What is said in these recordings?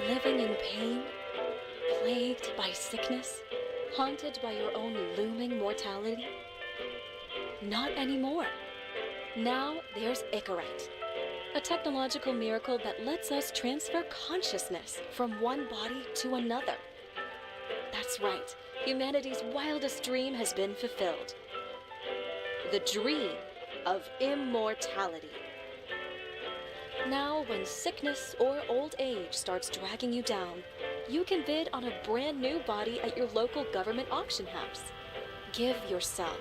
Living in pain, plagued by sickness, haunted by your own looming mortality? Not anymore. Now there's Icarite, a technological miracle that lets us transfer consciousness from one body to another. That's right, humanity's wildest dream has been fulfilled. The dream of immortality. Now, when sickness or old age starts dragging you down, you can bid on a brand new body at your local government auction house. Give yourself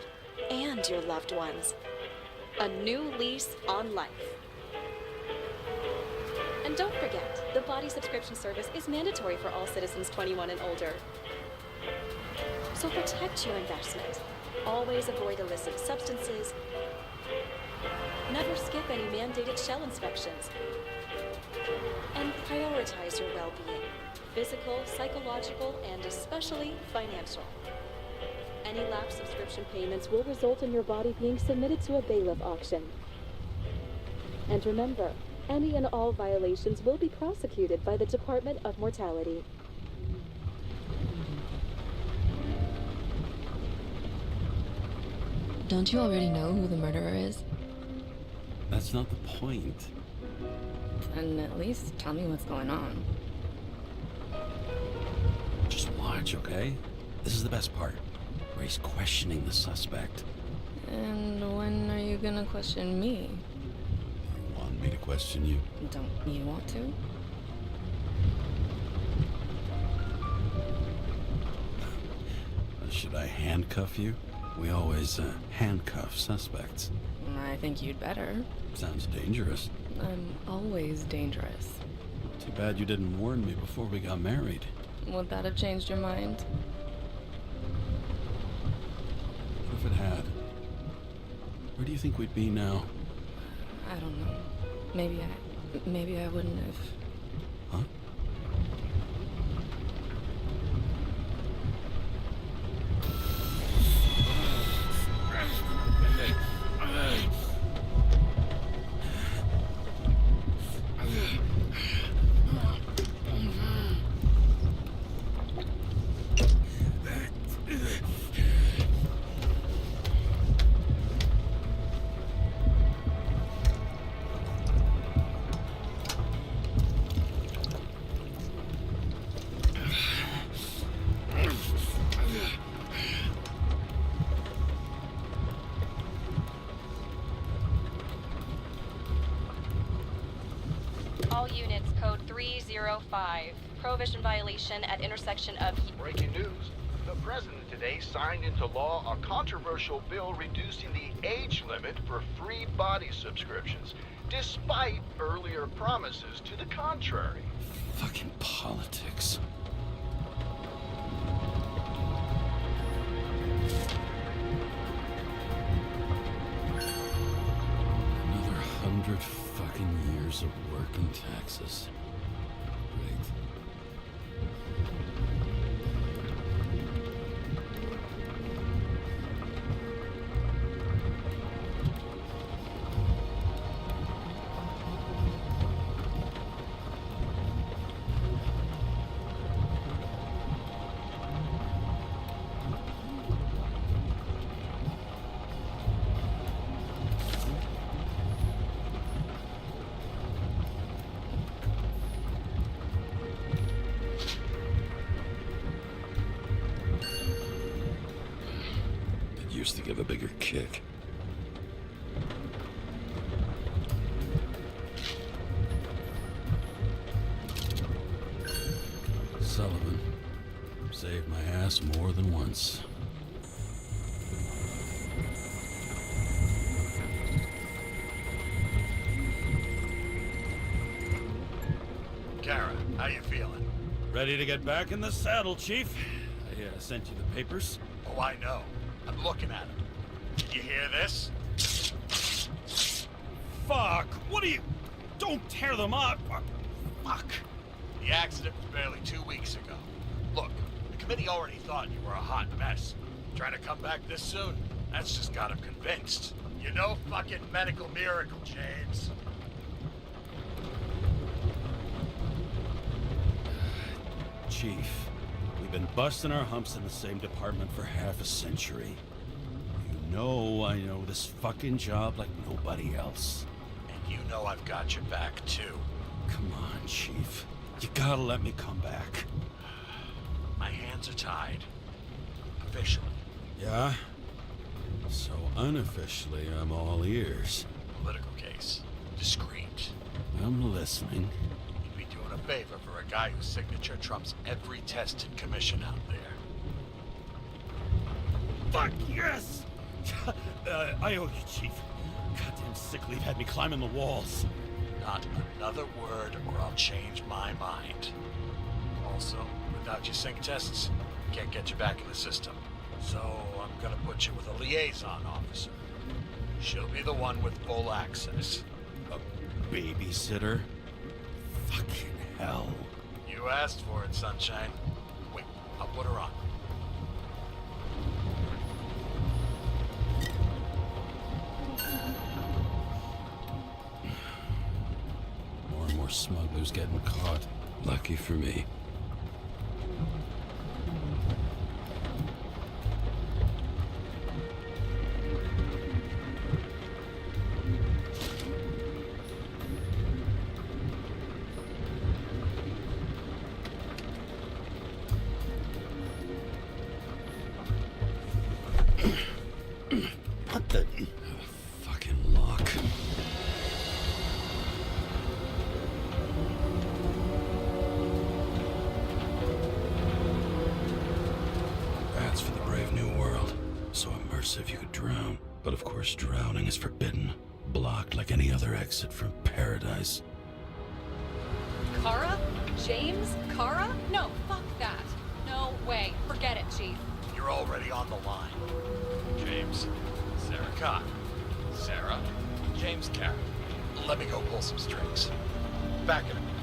and your loved ones a new lease on life. And don't forget, the body subscription service is mandatory for all citizens 21 and older. So protect your investment. Always avoid illicit substances. Never skip any mandated shell inspections. And prioritize your well-being, physical, psychological, and especially financial. Any lapsed subscription payments will result in your body being submitted to a bailiff auction. And remember, any and all violations will be prosecuted by the Department of Mortality. Don't you already know who the murderer is? That's not the point. Then at least tell me what's going on. Just watch, okay? This is the best part, where he's questioning the suspect. And when are you gonna question me? You want me to question you? Don't you want to? Should I handcuff you? We always handcuff suspects. I think you'd better. Sounds dangerous. I'm always dangerous. Too bad you didn't warn me before we got married. Would that have changed your mind? What if it had? Where do you think we'd be now? I don't know. Maybe I wouldn't have. Huh? All units, code 305. Prohibition violation at intersection of... Breaking news. The president today signed into law a controversial bill reducing the age limit for free body subscriptions, despite earlier promises to the contrary. Fucking politics. Another 100 fucking years of work and taxes. Great. To give a bigger kick. Sullivan saved my ass more than once. Kara, how you feeling? Ready to get back in the saddle, Chief. I sent you the papers. Oh, I know. I'm looking at him. Did you hear this? Fuck! What are you... Don't tear them up! Fuck! The accident was barely 2 weeks ago. Look, the committee already thought you were a hot mess. Trying to come back this soon? That's just got him convinced. You're no fucking medical miracle, James. Chief, we've been busting our humps in the same department for half a century. You know I know this fucking job like nobody else. And you know I've got your back, too. Come on, Chief. You gotta let me come back. My hands are tied. Officially. Yeah? So unofficially, I'm all ears. Political case. Discreet. I'm listening. You'd be doing a favor for a guy whose signature trumps every tested commission out there. Fuck yes! I owe you, Chief. Goddamn sick leave had me climbing the walls. Not another word or I'll change my mind. Also, without your sync tests, can't get you back in the system. So I'm gonna put you with a liaison officer. She'll be the one with full access. A babysitter? Fucking hell. You asked for it, Sunshine. Wait, I'll put her on. More and more smugglers getting caught. Lucky for me. What the fucking lock? That's for the brave new world. So immersive you could drown. But of course drowning is forbidden. Blocked like any other exit from paradise. Kara? James? Kara? No, fuck that. No way. Forget it, Chief. You're already on the line. James, Sarah Cott. Sarah, James Carroll. Let me go pull some strings. Back in a minute.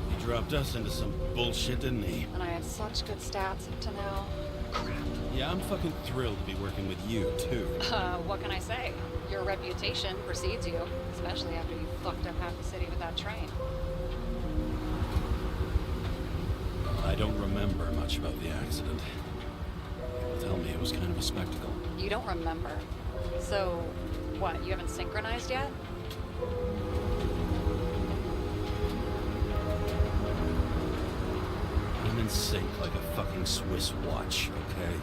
He dropped us into some bullshit, didn't he? And I had such good stats up to now. Crap. Yeah, I'm fucking thrilled to be working with you, too. What can I say? Your reputation precedes you, especially after you fucked up half the city with that train. I don't remember much about the accident. Tell me it was kind of a spectacle. You don't remember. So, what, you haven't synchronized yet? I'm in sync like a fucking Swiss watch, okay?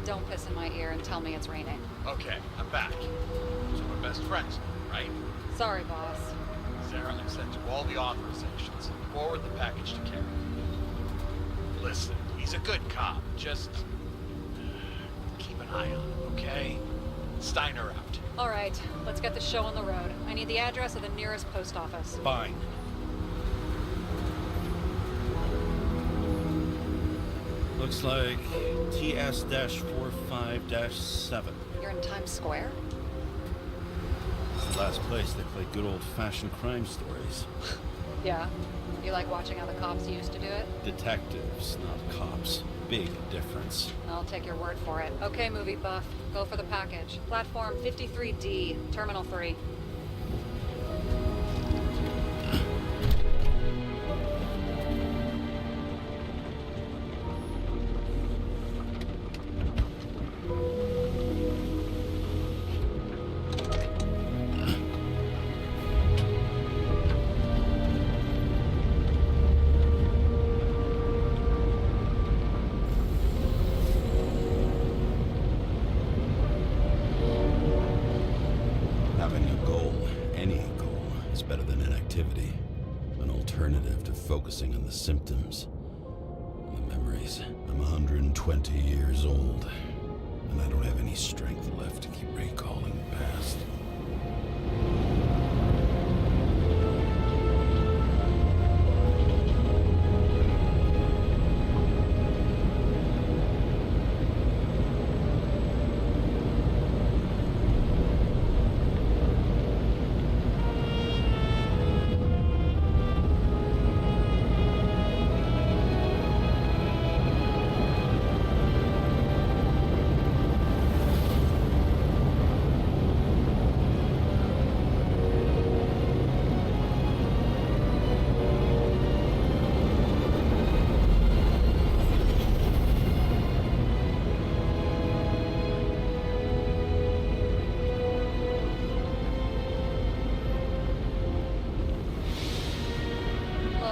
Don't piss in my ear and tell me it's raining. Okay, I'm back. So we're best friends now, right? Sorry, boss. Sarah, I've sent you all the authorizations. Forward the package to Carrie. Listen, he's a good cop. Just keep an eye on him, okay? Steiner out. All right, let's get the show on the road. I need the address of the nearest post office. Fine. Looks like TS-45-7. You're in Times Square? It's the last place they play good old-fashioned crime stories. Yeah. You like watching how the cops used to do it? Detectives, not cops. Big difference. I'll take your word for it. Okay, movie buff. Go for the package. Platform 53D, Terminal 3. Having a goal, any goal, is better than inactivity. An alternative to focusing on the symptoms. The memories. I'm 120 years old, and I don't have any strength left to keep recalling the past.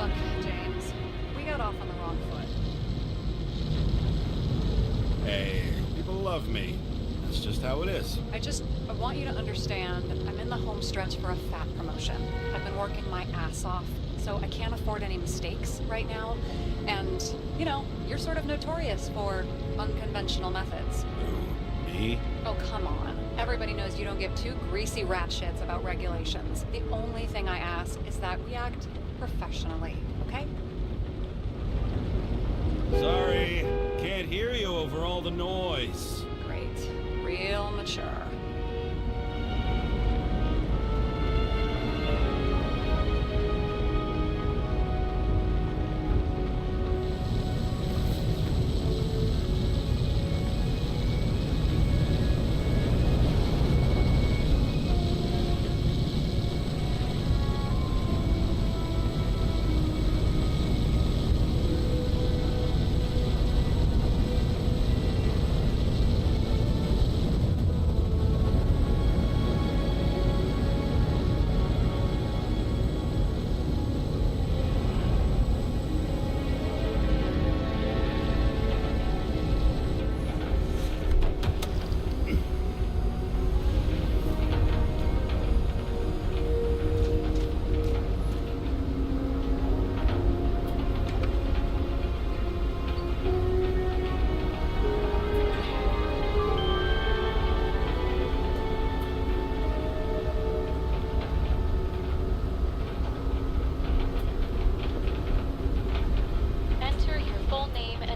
Look, James, we got off on the wrong foot. Hey, people love me. That's just how it is. I want you to understand I'm in the home stretch for a fat promotion. I've been working my ass off, so I can't afford any mistakes right now. And, you know, you're sort of notorious for unconventional methods. Who, me? Oh, come on. Everybody knows you don't give two greasy rat shits about regulations. The only thing I ask is that we act professionally, okay? Sorry, can't hear you over all the noise. Great. Real mature.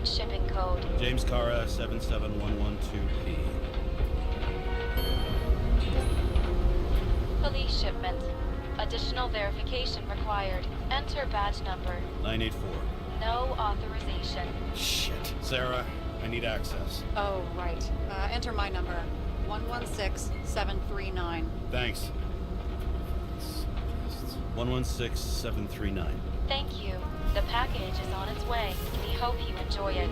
Shipping code. James Cara 77112P. Police shipment. Additional verification required. Enter badge number. 984. No authorization. Shit. Sarah, I need access. Oh, right. Enter my number. 116739. Thanks. 116739. Thank you. The package is on its way. We hope you enjoy it.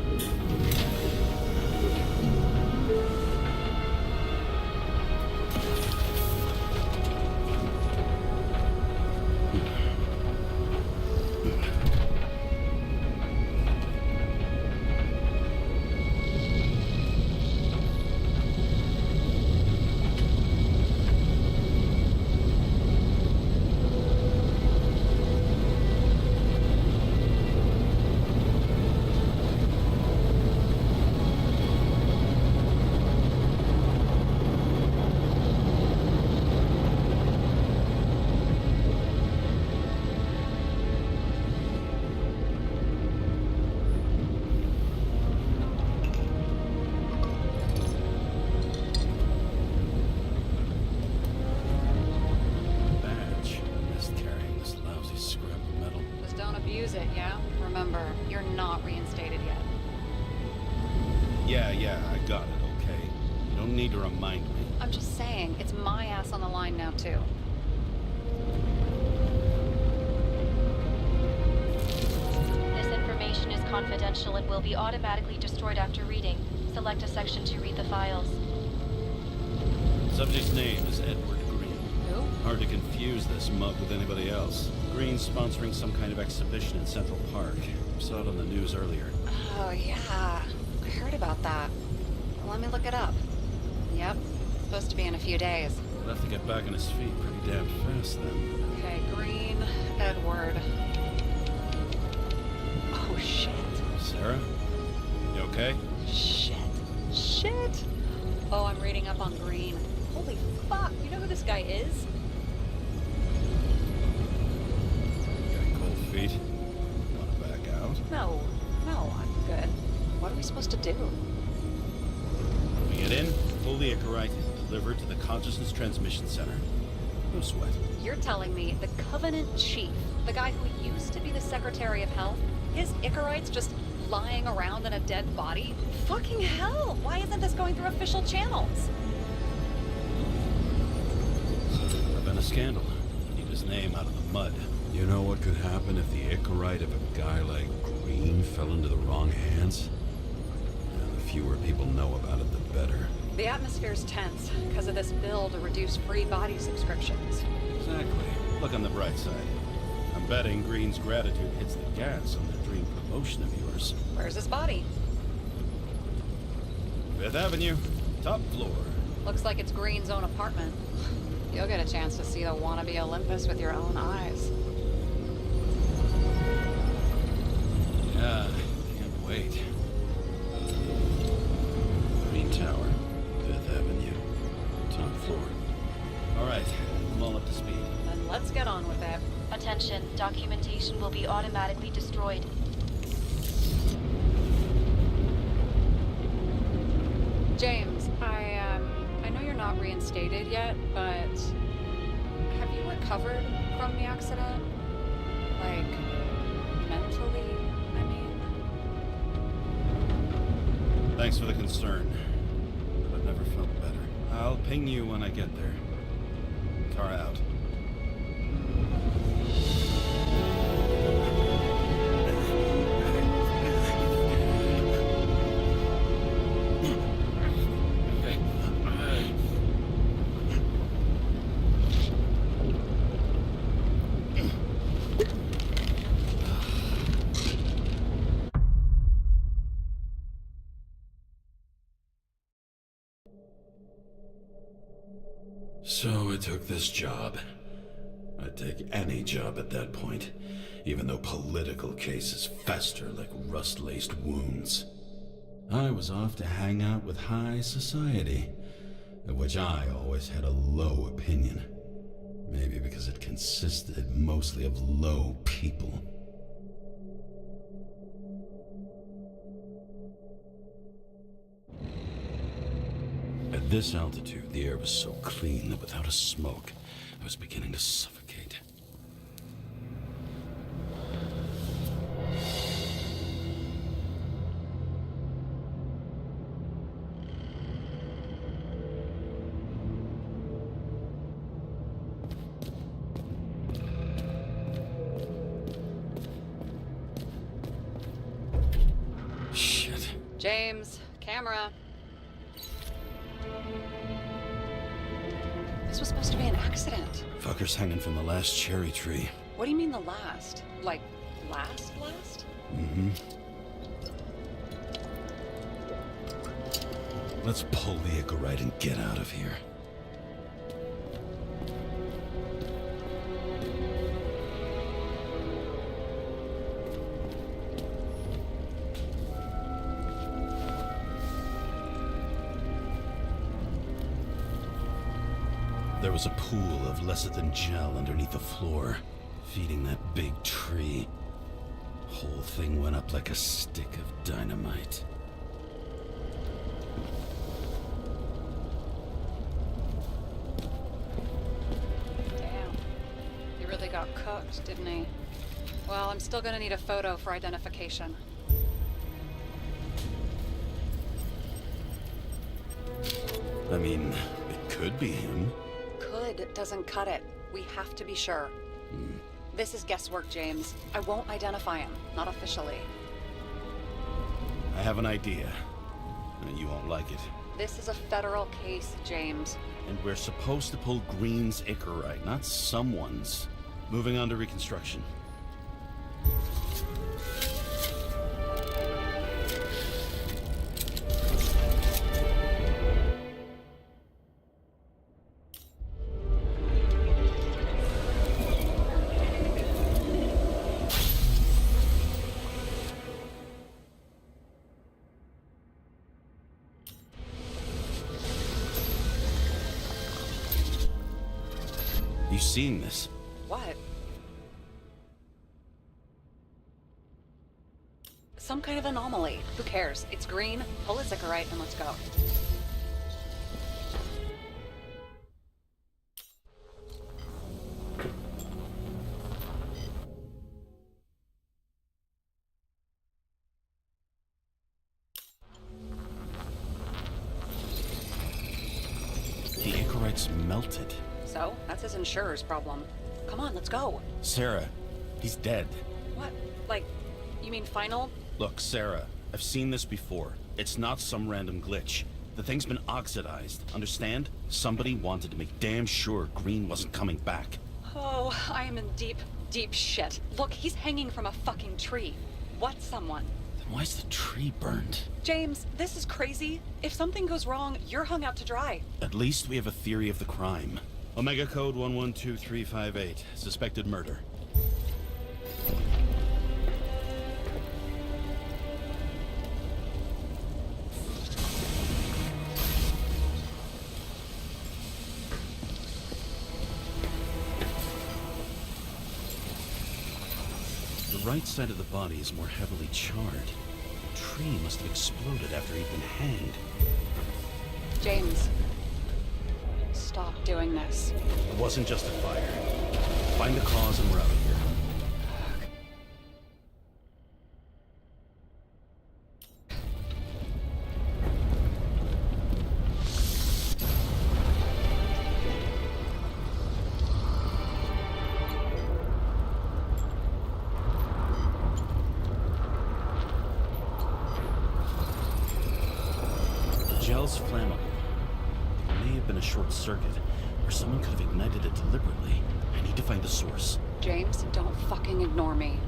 Yeah, I got it, okay? You don't need to remind me. I'm just saying, it's my ass on the line now, too. This information is confidential and will be automatically destroyed after reading. Select a section to read the files. Subject's name is Edward Green. Who? Hard to confuse this mug with anybody else. Green's sponsoring some kind of exhibition in Central Park. Saw it on the news earlier. Oh, yeah. I heard about that. Let me look it up. Yep. Supposed to be in a few days. He'll have to get back on his feet pretty damn fast then. Okay, Green, Edward. Oh, shit. Sarah? You okay? Shit. Oh, I'm reading up on Green. Holy fuck, you know who this guy is? Got cold feet? Wanna back out? No, I'm good. What are we supposed to do? We get in, fully ichorite, delivered to the Consciousness Transmission Center. No sweat. You're telling me the Covenant Chief, the guy who used to be the Secretary of Health, his ichorite's just lying around in a dead body? Fucking hell! Why isn't this going through official channels? There's been a scandal. Keep his name out of the mud. You know what could happen if the ichorite of a guy like Green fell into the wrong hands? And the fewer people know about it, the better. The atmosphere's tense because of this bill to reduce free body subscriptions. Exactly. Look on the bright side. I'm betting Green's gratitude hits the gas on that dream promotion of yours. Where's his body? 5th Avenue, top floor. Looks like it's Green's own apartment. You'll get a chance to see the wannabe Olympus with your own eyes. Yeah, can't wait. Green Tower, 5th Avenue, top floor. All right, I'm all up to speed. Then let's get on with it. Attention, documentation will be automatically destroyed. James, I know you're not reinstated yet, but have you recovered from the accident? Like, mentally, I mean? Thanks for the concern, but I've never felt better. I'll ping you when I get there. Car out. So I took this job. I'd take any job at that point, even though political cases fester like rust-laced wounds. I was off to hang out with high society, of which I always had a low opinion. Maybe because it consisted mostly of low people. At this altitude, the air was so clean that without a smoke, I was beginning to suffocate. Shit. James, camera. This was supposed to be an accident. Fucker's hanging from the last cherry tree. What do you mean the last? Like, last? Mm-hmm. Let's pull the Icarite and get out of here. There was a pool of lecithin gel underneath the floor, feeding that big tree. Whole thing went up like a stick of dynamite. Damn. He really got cooked, didn't he? Well, I'm still gonna need a photo for identification. I mean, it could be him. Could doesn't cut it. We have to be sure. This is guesswork, James. I won't identify him. Not officially. I have an idea, and you won't like it. This is a federal case, James. And we're supposed to pull Green's Icarite, not someone's. Moving on to reconstruction. You seeing this? What? Some kind of anomaly. Who cares? It's green. Pull its Icarite and let's go. The Icarite's melted. So, that's his insurer's problem. Come on, let's go. Sarah, he's dead. What? Like, you mean final? Look, Sarah, I've seen this before. It's not some random glitch. The thing's been oxidized, understand? Somebody wanted to make damn sure Green wasn't coming back. Oh, I am in deep deep shit. Look, he's hanging from a fucking tree. What someone? Then why's the tree burned? James, this is crazy. If something goes wrong, you're hung out to dry. At least we have a theory of the crime. Omega code 112358. Suspected murder. The right side of the body is more heavily charred. The tree must have exploded after he'd been hanged. James, stop doing this. It wasn't just a fire. Find the cause and we're out of here. Gel's flammable. It may have been a short circuit, or someone could have ignited it deliberately. I need to find the source. James, don't fucking ignore me.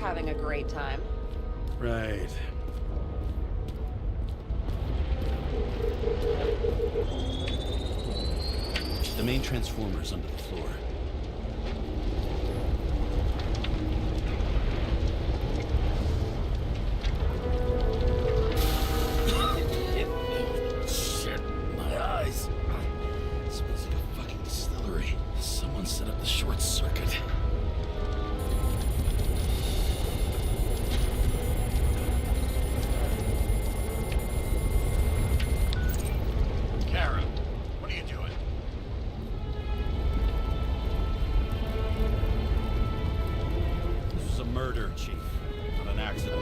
Having a great time. Right. The main transformer's under the floor. Shit, my eyes. It smells like a fucking distillery. Someone set up the short circuit. Murder, Chief. Not an accident.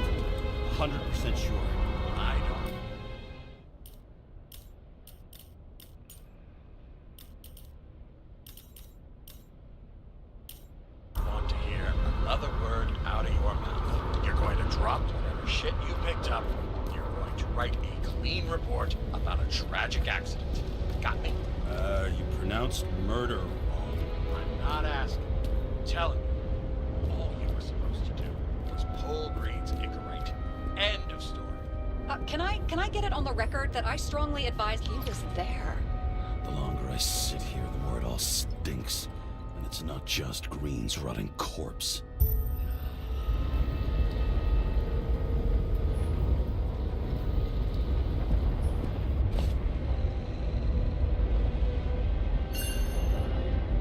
100% sure. I don't. Want to hear another word out of your mouth. You're going to drop whatever shit you picked up. You're going to write a clean report about a tragic accident. Got me? You pronounced murder wrong. I'm not asking. I'm telling you. Paul Green's Icarite. End of story. Can I get it on the record that I strongly advise he was there? The longer I sit here, the more it all stinks. And it's not just Green's rotting corpse.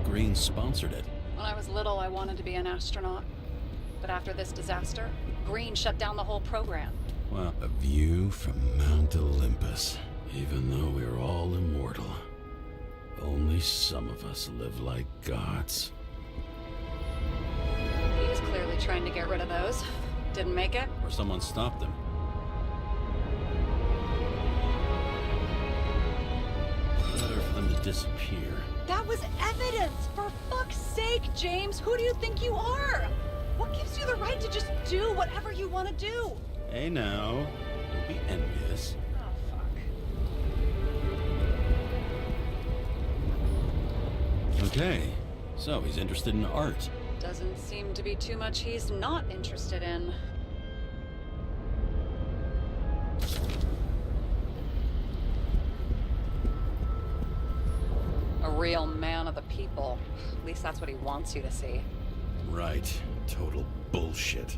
Green sponsored it. When I was little, I wanted to be an astronaut. But after this disaster, Green shut down the whole program. Well, a view from Mount Olympus. Even though we're all immortal, only some of us live like gods. He was clearly trying to get rid of those. Didn't make it. Or someone stopped him. Better for them to disappear. That was evidence! For fuck's sake, James! Who do you think you are? What gives you the right to just do whatever you want to do? Hey now, don't be envious. Oh, fuck. Okay, so he's interested in art. Doesn't seem to be too much he's not interested in. A real man of the people. At least that's what he wants you to see. Right. Total bullshit.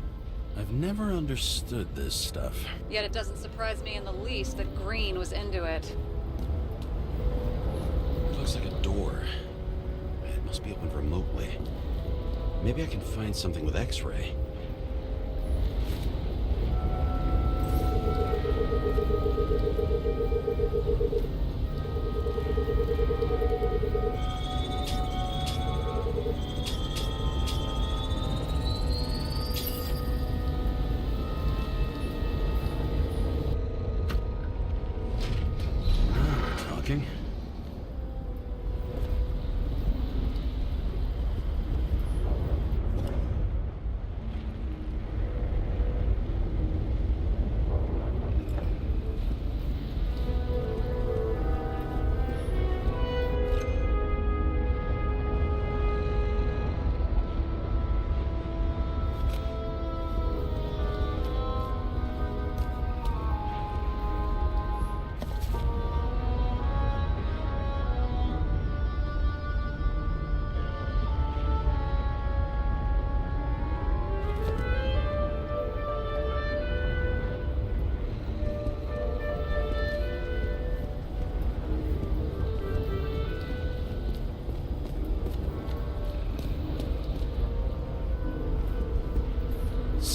I've never understood this stuff. Yet it doesn't surprise me in the least that Green was into it. It looks like a door. It must be opened remotely. Maybe I can find something with X-ray.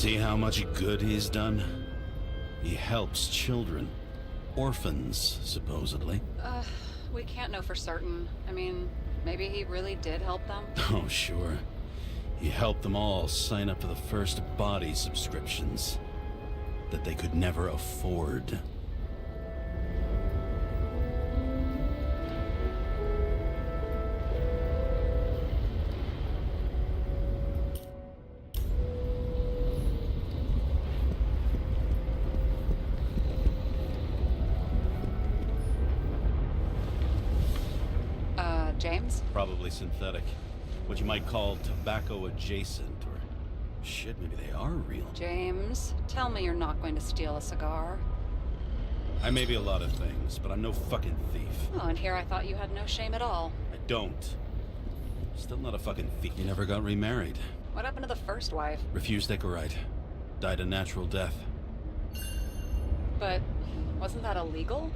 See how much good he's done? He helps children. Orphans, supposedly. We can't know for certain. I mean, maybe he really did help them. Oh, sure. He helped them all sign up for the first body subscriptions that they could never afford. James? Probably synthetic. What you might call tobacco adjacent, or shit, maybe they are real. James, tell me you're not going to steal a cigar. I may be a lot of things, but I'm no fucking thief. Oh, and here I thought you had no shame at all. I don't. Still not a fucking thief. You never got remarried. What happened to the first wife? Refused Icarite. Died a natural death. But wasn't that illegal?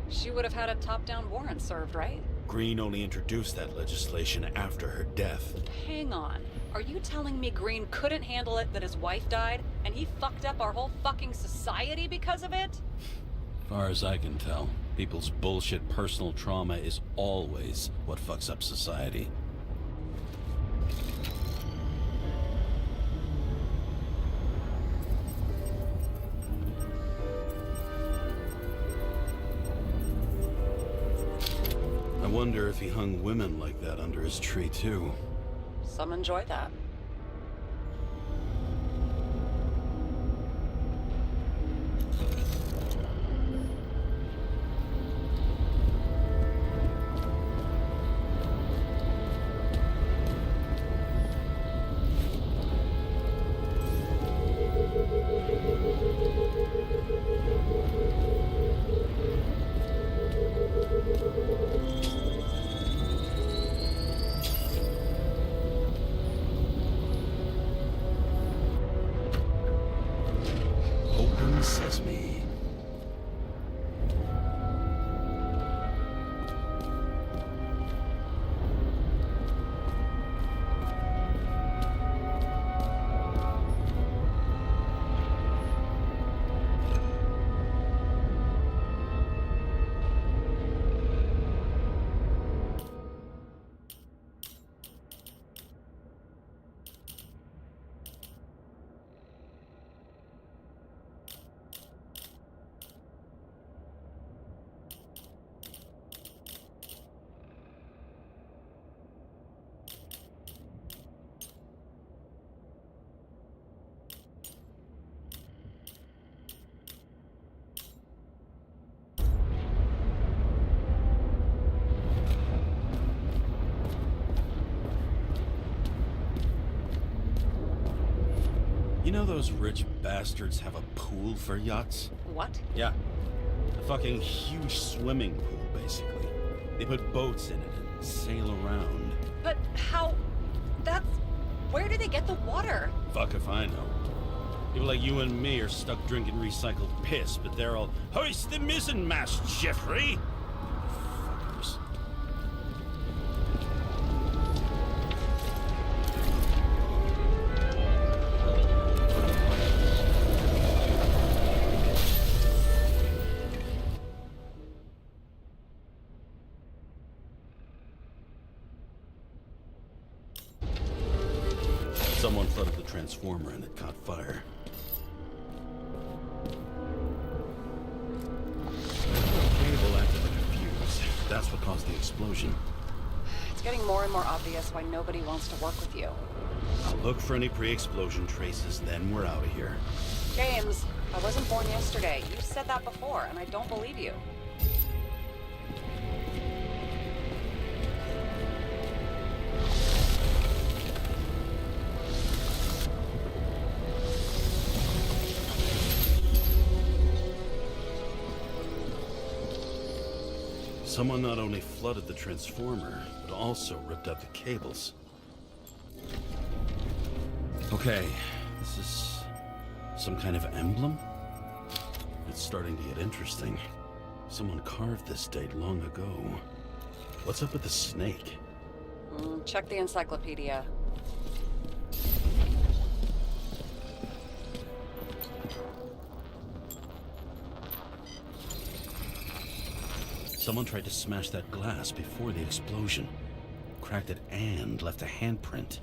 She would have had a top-down warrant served, right? Green only introduced that legislation after her death. Hang on. Are you telling me Green couldn't handle it that his wife died, and he fucked up our whole fucking society because of it? As far as I can tell, people's bullshit personal trauma is always what fucks up society. I wonder if he hung women like that under his tree, too. Some enjoy that. Open sesame. You know those rich bastards have a pool for yachts? What? Yeah. A fucking huge swimming pool, basically. They put boats in it and sail around. But how... That's... Where do they get the water? Fuck if I know. People like you and me are stuck drinking recycled piss, but they're all, hoist the mizzenmast, Jeffrey! Fuckers. Someone flooded the transformer and it caught fire. Cable acted like a fuse. That's what caused the explosion. It's getting more and more obvious why nobody wants to work with you. I'll look for any pre-explosion traces, then we're out of here. James, I wasn't born yesterday. You said that before, and I don't believe you. Someone not only flooded the transformer, but also ripped out the cables. Okay, this is some kind of emblem? It's starting to get interesting. Someone carved this date long ago. What's up with the snake? Check the encyclopedia. Someone tried to smash that glass before the explosion. Cracked it and left a handprint.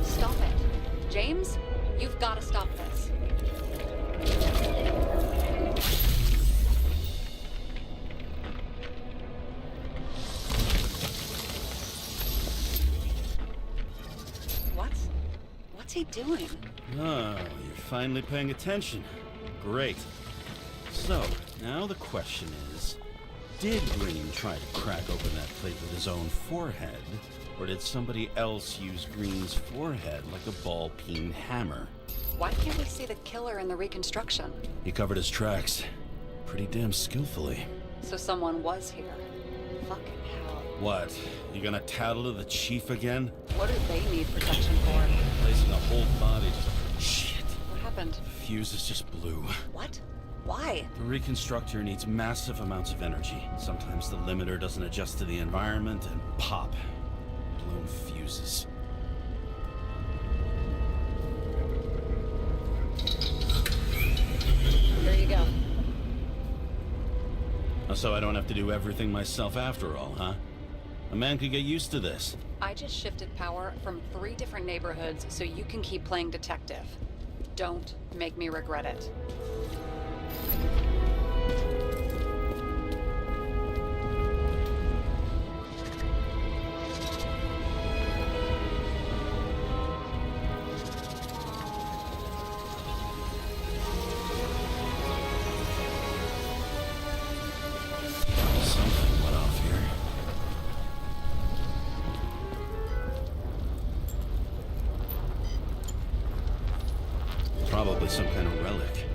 Stop it. James, you've got to stop this. What's he doing? Oh, you're finally paying attention. Great. So, now the question is, did Green try to crack open that plate with his own forehead, or did somebody else use Green's forehead like a ball-peen hammer? Why can't we see the killer in the reconstruction? He covered his tracks pretty damn skillfully. So someone was here. Fucking hell. What? You gonna tattle to the chief again? What do they need protection for? Placing a whole body just... Shit. What happened? Fuses just blew. What? Why? The reconstructor needs massive amounts of energy. Sometimes the limiter doesn't adjust to the environment and pop. Blown fuses. Here you go. So I don't have to do everything myself after all, huh? A man could get used to this. I just shifted power from 3 different neighborhoods so you can keep playing detective. Don't make me regret it. Something went off here. Probably some kind of relic.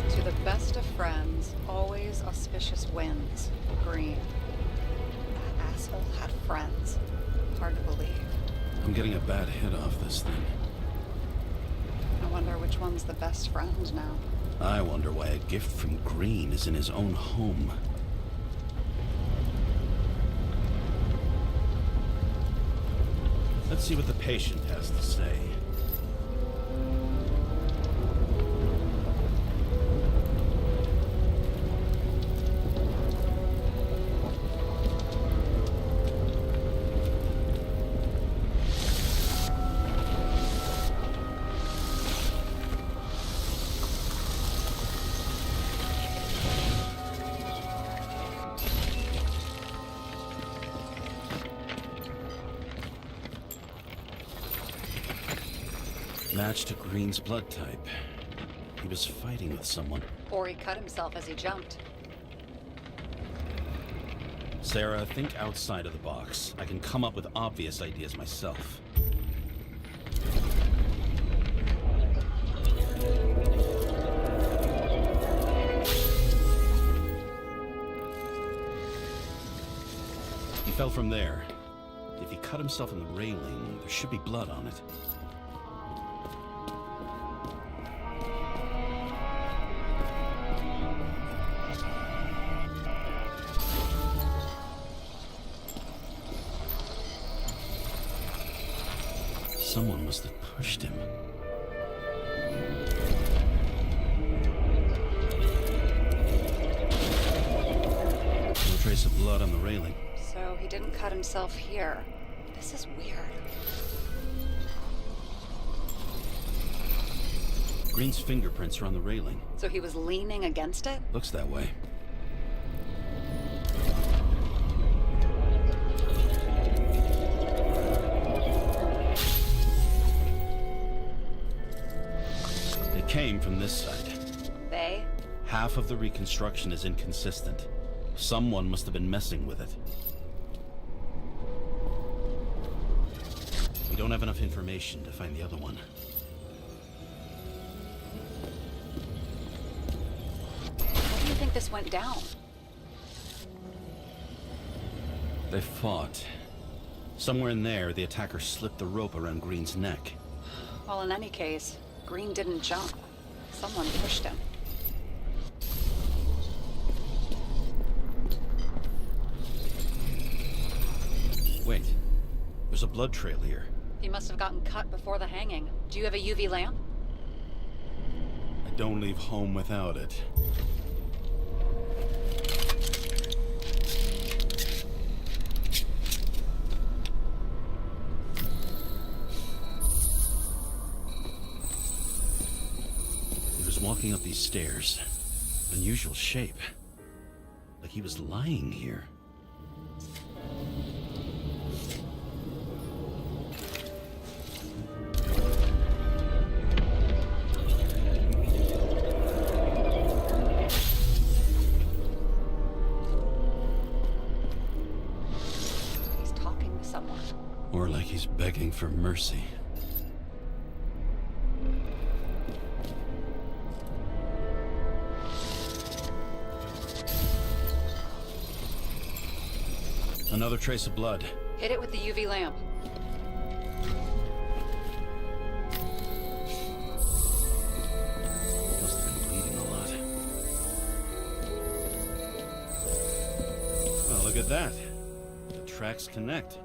To the best of friends, always auspicious winds. Green. That asshole had friends. Hard to believe. I'm getting a bad hit off this thing. I wonder which one's the best friend now. I wonder why a gift from Green is in his own home. Let's see what the patient has to say. Match to Green's blood type. He was fighting with someone. Or he cut himself as he jumped. Sarah, think outside of the box. I can come up with obvious ideas myself. He fell from there. If he cut himself in the railing, there should be blood on it. Someone must have pushed him. No trace of blood on the railing. So he didn't cut himself here. This is weird. Green's fingerprints are on the railing. So he was leaning against it? Looks that way. It came from this side. They? Half of the reconstruction is inconsistent. Someone must have been messing with it. We don't have enough information to find the other one. How do you think this went down? They fought. Somewhere in there, the attacker slipped the rope around Green's neck. Well, in any case, Green didn't jump. Someone pushed him. Wait, there's a blood trail here. He must have gotten cut before the hanging. Do you have a UV lamp? I don't leave home without it. walking up these stairs. Unusual shape. Like he was lying here. He's talking to someone. Or like he's begging for mercy. Another trace of blood. Hit it with the UV lamp. Must have been bleeding a lot. Well, look at that. The tracks connect.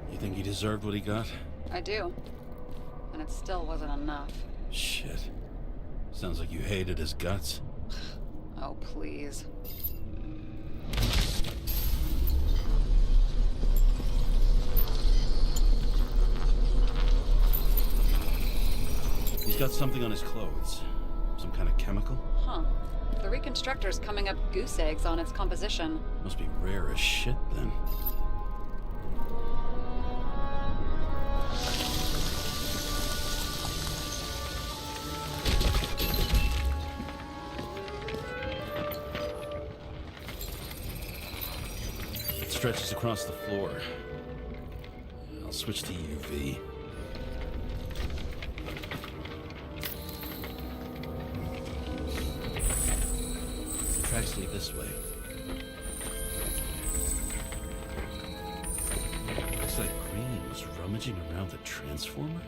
You think he deserved what he got? I do. And it still wasn't enough. Shit. Sounds like you hated his guts. Oh, please. He's got something on his clothes. Some kind of chemical? Huh. The reconstructor's coming up goose eggs on its composition. Must be rare as shit then. It stretches across the floor. I'll switch to UV. Tracks lead this way. Looks like Green was rummaging around the transformer.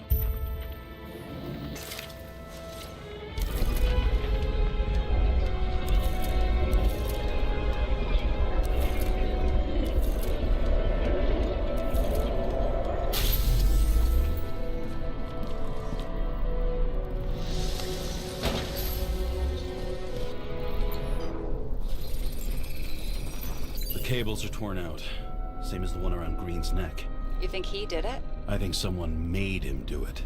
Cables are torn out, same as the one around Green's neck. You think he did it? I think someone made him do it.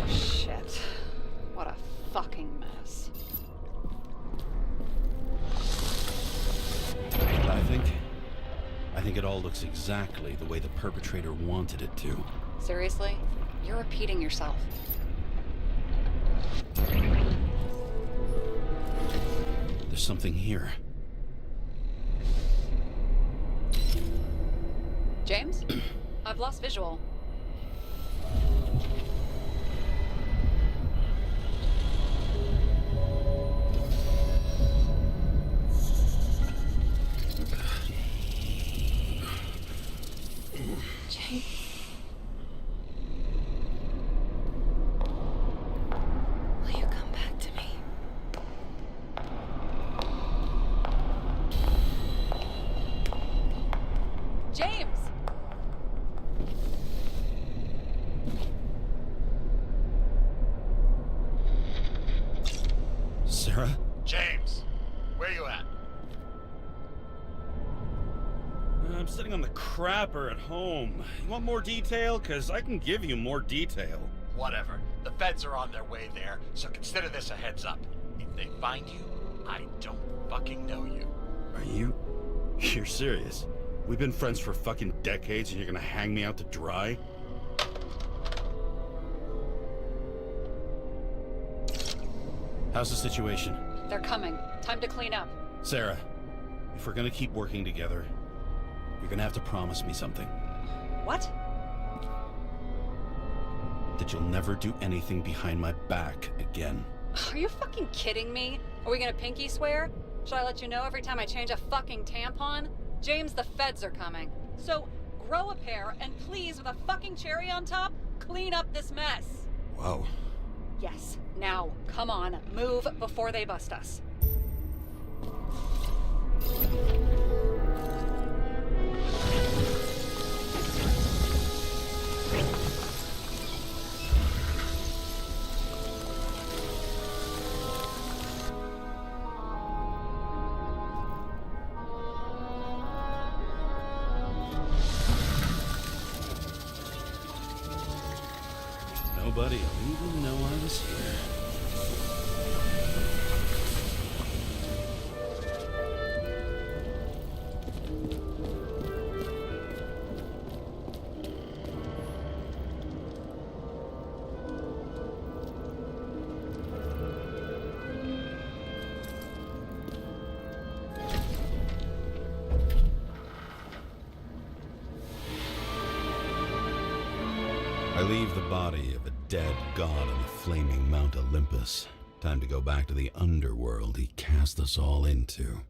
Shit. What a fucking mess. I think it all looks exactly the way the perpetrator wanted it to. Seriously? You're repeating yourself. There's something here. James? I've lost visual. James. Will you come back to me? James! Sarah? James, where you at? I'm sitting on the crapper at home. You want more detail? Because I can give you more detail. Whatever. The feds are on their way there, so consider this a heads up. If they find you, I don't fucking know you. Are you? You're serious? We've been friends for fucking decades and you're gonna hang me out to dry? How's the situation? They're coming. Time to clean up. Sarah, if we're gonna keep working together, you're gonna have to promise me something. What? That you'll never do anything behind my back again. Are you fucking kidding me? Are we gonna pinky swear? Should I let you know every time I change a fucking tampon? James, the feds are coming. So, grow a pair, and please, with a fucking cherry on top, Clean up this mess. Whoa. Yes, now, come on, move before they bust us. Nobody will even know I was here. I leave the body of a dead god on the flaming Mount Olympus. Time to go back to the underworld he cast us all into.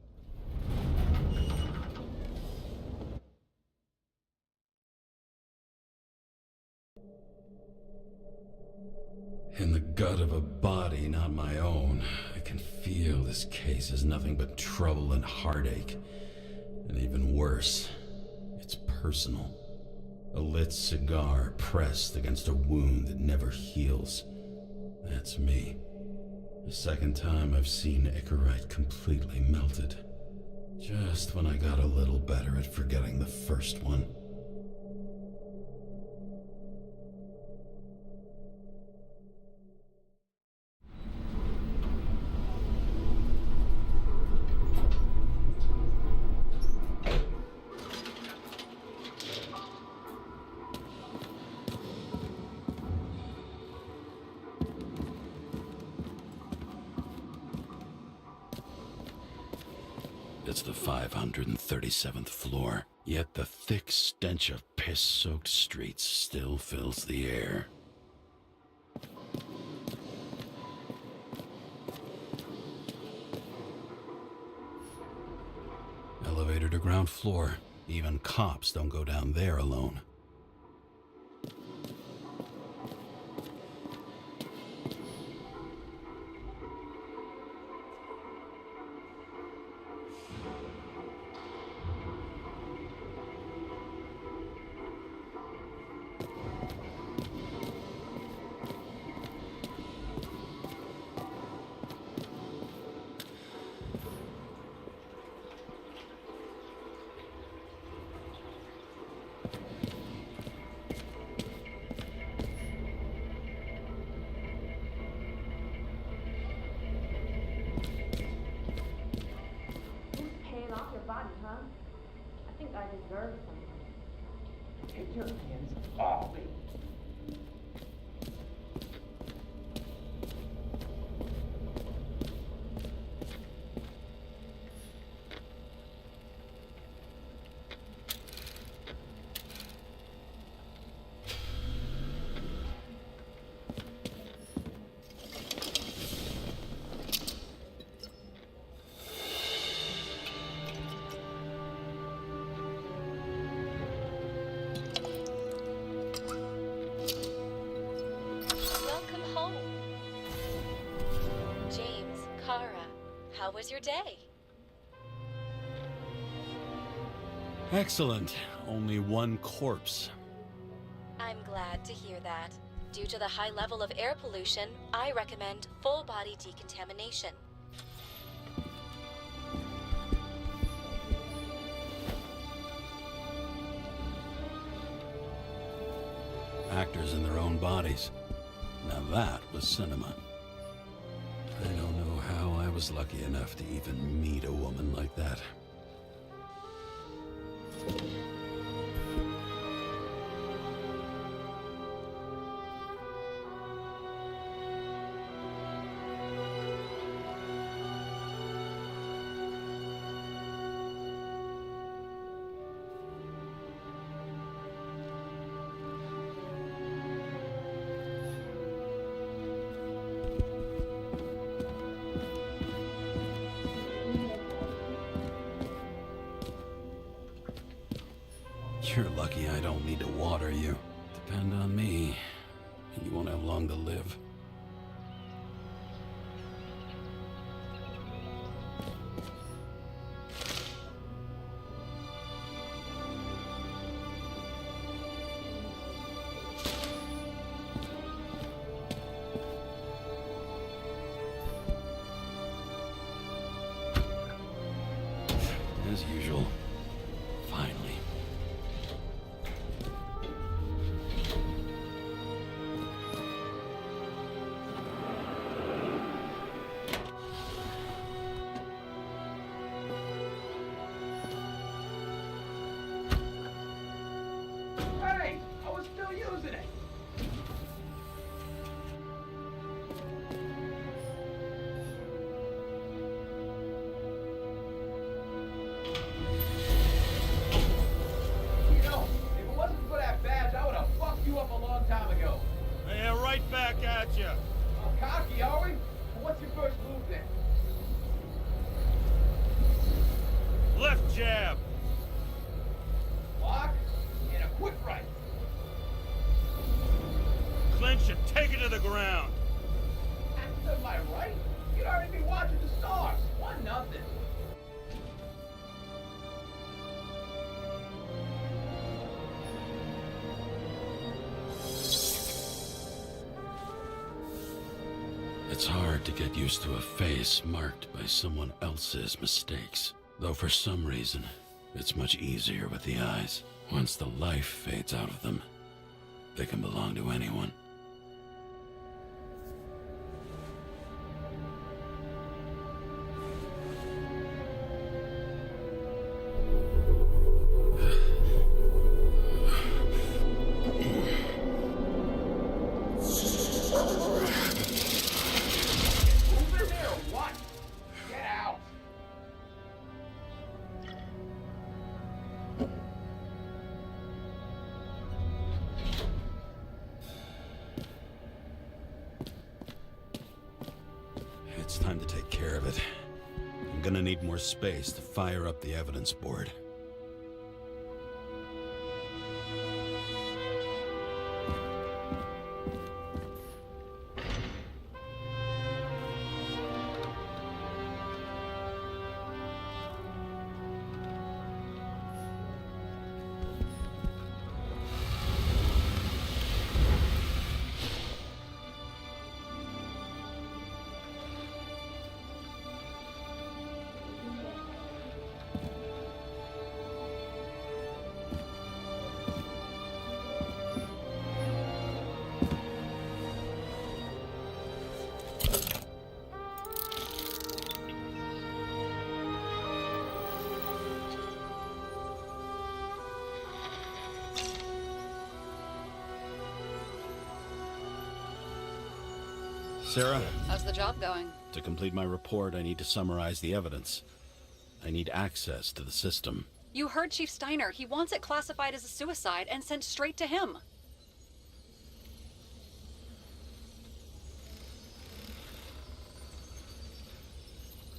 In the gut of a body not my own, I can feel this case is nothing but trouble and heartache. And even worse, it's personal. A lit cigar pressed against a wound that never heals. That's me. The second time I've seen Icarite completely melted. Just when I got a little better at forgetting the first one. It's the 537th floor, yet the thick stench of piss-soaked streets still fills the air. Elevator to ground floor. Even cops don't go down there alone. Body, huh? I think I deserve something. Take your hands off me. How was your day? Excellent. Only one corpse. I'm glad to hear that. Due to the high level of air pollution, I recommend full body decontamination. Actors in their own bodies. Now that was cinema. I don't know how I was lucky enough to even meet a woman like that. You're lucky I don't need to water you. Depend on me, and you won't have long to live. As usual. Finally. Hey, I was still using it. You know, if it wasn't for that badge, I would have fucked you up a long time ago. Yeah, right back at you. Oh, cocky, are we? Well, what's your first move then? Left jab. Block and a quick right. Clinch and take it to the ground. That's to my right? You'd already be watching the stars. 1-0. It's hard to get used to a face marked by someone else's mistakes. Though for some reason, it's much easier with the eyes. Once the life fades out of them, they can belong to anyone. Move in there or what? Get out. It's time to take care of it. I'm gonna need more space to fire up the evidence board. Sarah, How's the job going? to complete my report, I need to summarize the evidence. I need access to the system. You heard Chief Steiner. He wants it classified as a suicide and sent straight to him.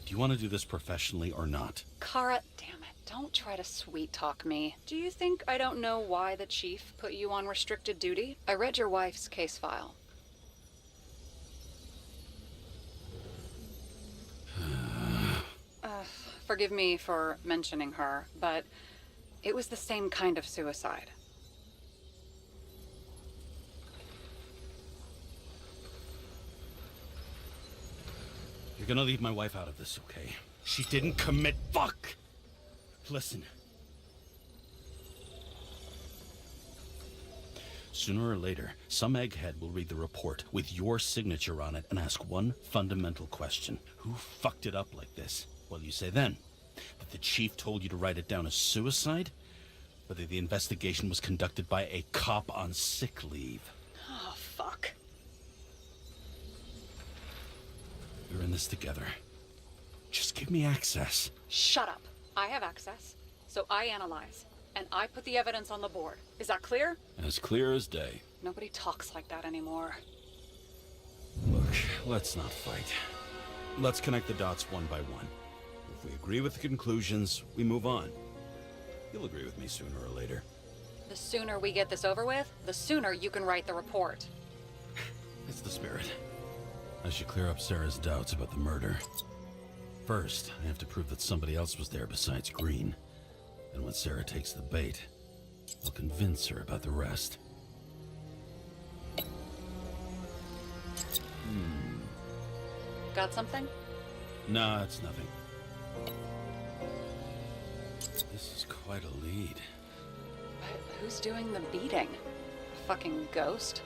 Do you want to do this professionally or not? Kara, damn it. Don't try to sweet talk me. Do you think I don't know why the chief put you on restricted duty? I read your wife's case file. Forgive me for mentioning her, but it was the same kind of suicide. You're gonna leave my wife out of this, okay? She didn't commit. Fuck! Listen. Sooner or later, some egghead will read the report with your signature on it and ask one fundamental question. Who fucked it up like this? What do you say then? That the chief told you to write it down as suicide? Whether the investigation was conducted by a cop on sick leave? Oh, fuck. We're in this together. Just give me access. Shut up. I have access, so I analyze, and I put the evidence on the board. Is that clear? As clear as day. Nobody talks like that anymore. Look, let's not fight. Let's connect the dots one by one. If we agree with the conclusions, we move on. You'll agree with me sooner or later. The sooner we get this over with, the sooner you can write the report. It's the spirit. I should clear up Sarah's doubts about the murder. First, I have to prove that somebody else was there besides Green. And when Sarah takes the bait, I'll convince her about the rest. Got something? Nah, it's nothing. This is quite a lead. But who's doing the beating? A fucking ghost?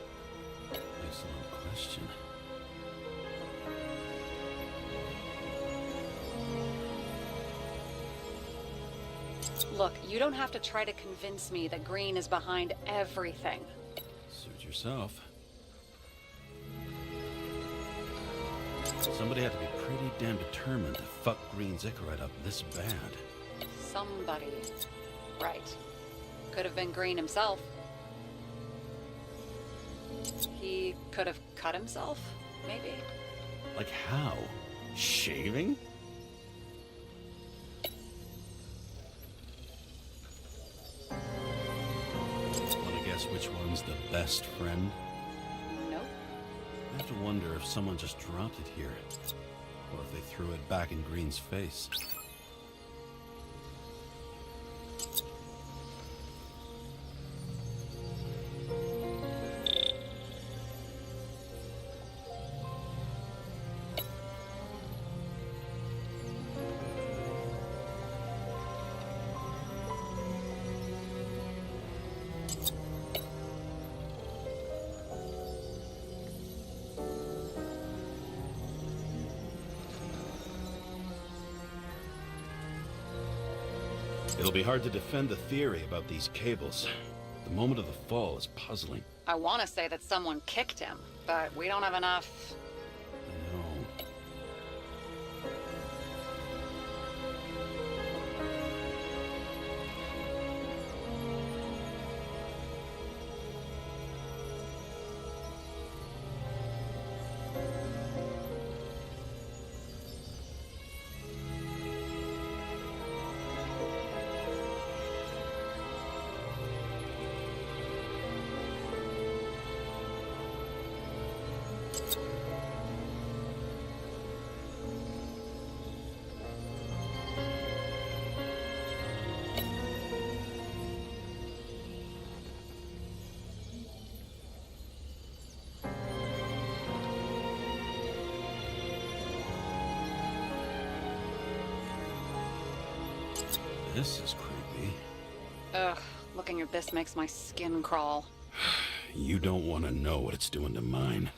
Excellent question. Look, you don't have to try to convince me that Green is behind everything. Suit yourself. Somebody had to be pretty damn determined to fuck Green's Icarite up this bad. Somebody. Right. Could have been Green himself. He could have cut himself, maybe? Like how? Shaving? Wanna guess which one's the best friend? Nope. I have to wonder if someone just dropped it here, or if they threw it back in Green's face. It'll be hard to defend the theory about these cables. The moment of the fall is puzzling. I want to say that someone kicked him, but we don't have enough. I know. This is creepy. Ugh, looking at this makes my skin crawl. You don't want to know what it's doing to mine.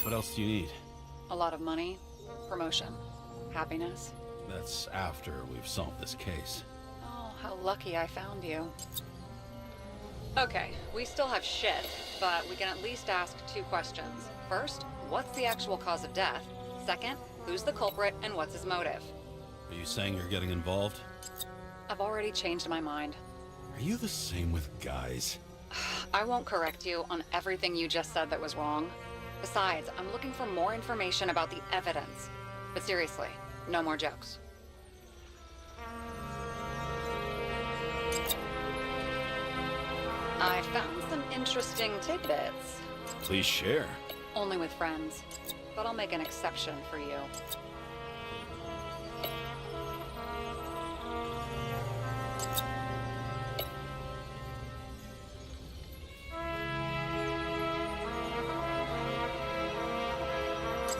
What else do you need? A lot of money, promotion, happiness. That's after we've solved this case. Oh, how lucky I found you. Okay, we still have shit, but we can at least ask 2 questions. First, what's the actual cause of death? Second, who's the culprit and what's his motive? Are you saying you're getting involved? I've already changed my mind. Are you the same with guys? I won't correct you on everything you just said that was wrong. Besides, I'm looking for more information about the evidence. But seriously, no more jokes. I found some interesting tidbits. Please share. Only with friends. But I'll make an exception for you.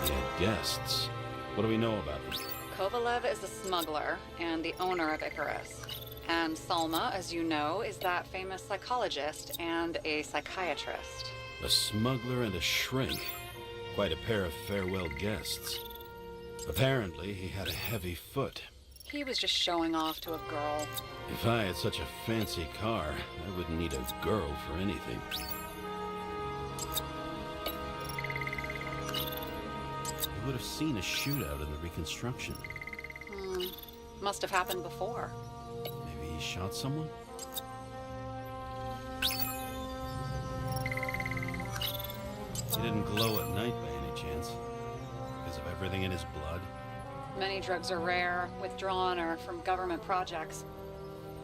They had guests. What do we know about them? Kovalev is a smuggler and the owner of Icarus. And Salma, as you know, is that famous psychologist and a psychiatrist. A smuggler and a shrink. Quite a pair of farewell guests. Apparently, he had a heavy foot. He was just showing off to a girl. If I had such a fancy car, I wouldn't need a girl for anything. You would have seen a shootout in the reconstruction. Must have happened before. Maybe he shot someone? He didn't glow at night by any chance? Because of everything in his blood? Many drugs are rare, withdrawn, or from government projects.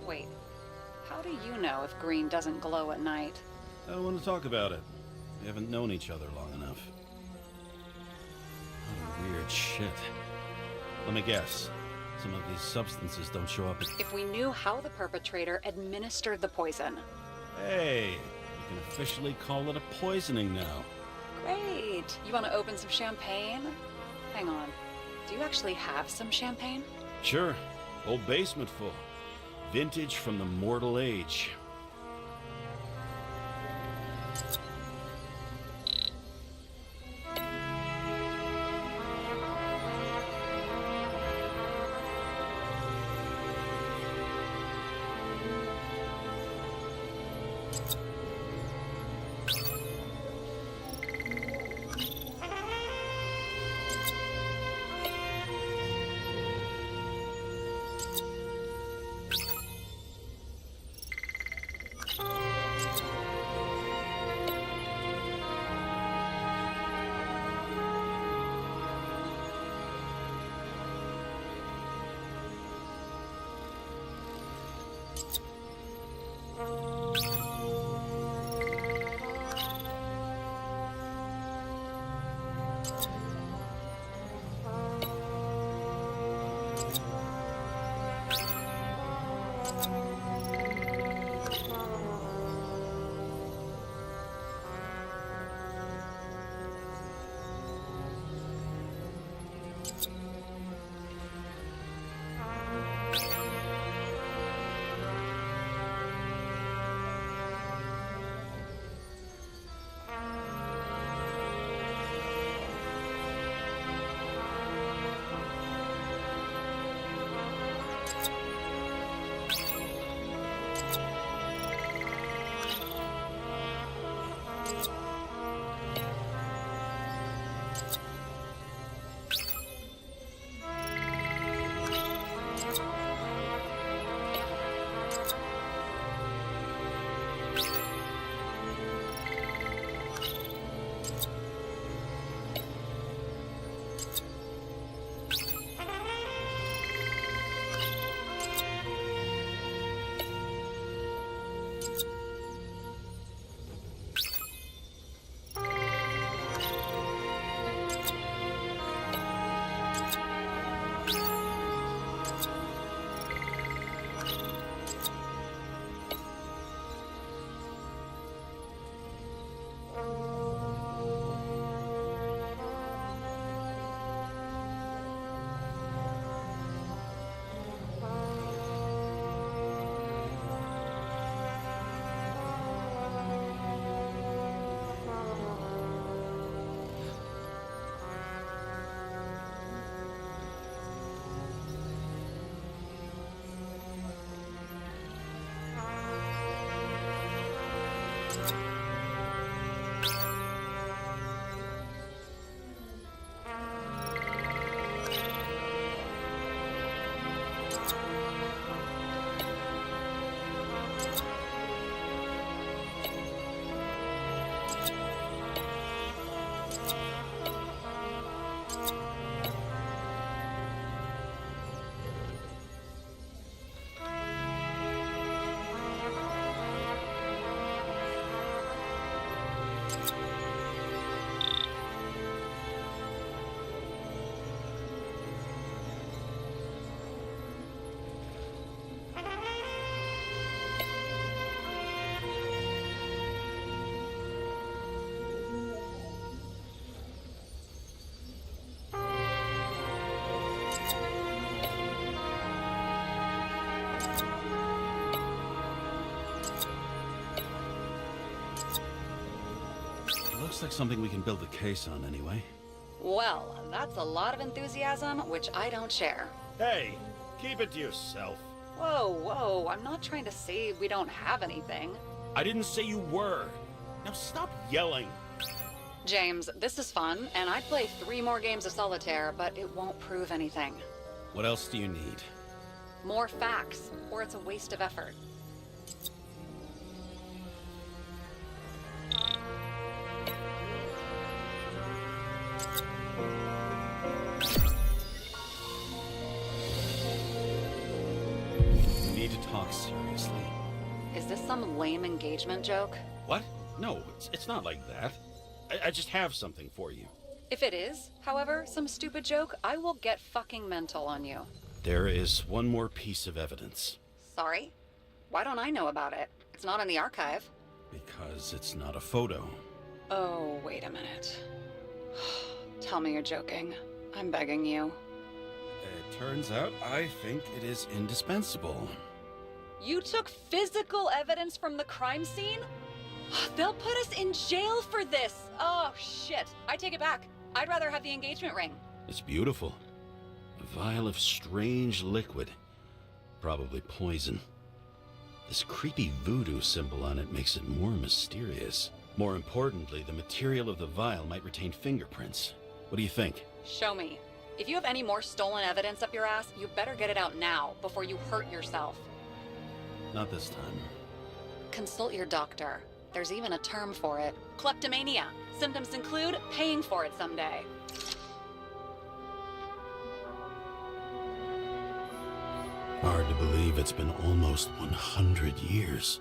Wait, how do you know if green doesn't glow at night? I don't want to talk about it. We haven't known each other long enough. What a weird shit. Let me guess. Some of these substances don't show up. If we knew how the perpetrator administered the poison. Hey, we can officially call it a poisoning now. Great! You want to open some champagne? Hang on. Do you actually have some champagne? Sure. Whole basement full. Vintage from the mortal age. Looks like something we can build a case on anyway. Well, that's a lot of enthusiasm, which I don't share. Hey, keep it to yourself. Whoa, I'm not trying to say we don't have anything. I didn't say you were. Now stop yelling. James, this is fun, and I'd play 3 more games of solitaire, but it won't prove anything. What else do you need? More facts, or it's a waste of effort. We need to talk seriously. Is this some lame engagement joke? What? No, it's not like that. I just have something for you. If it is, however, some stupid joke, I will get fucking mental on you. There is one more piece of evidence. Sorry? Why don't I know about it? It's not in the archive. Because it's not a photo. Oh, wait a minute. Tell me you're joking. I'm begging you. It turns out I think it is indispensable. You took physical evidence from the crime scene? They'll put us in jail for this! Oh, shit. I take it back. I'd rather have the engagement ring. It's beautiful. A vial of strange liquid. Probably poison. This creepy voodoo symbol on it makes it more mysterious. More importantly, the material of the vial might retain fingerprints. What do you think? Show me. If you have any more stolen evidence up your ass, you better get it out now, before you hurt yourself. Not this time. Consult your doctor. There's even a term for it. Kleptomania. Symptoms include paying for it someday. Hard to believe it's been almost 100 years.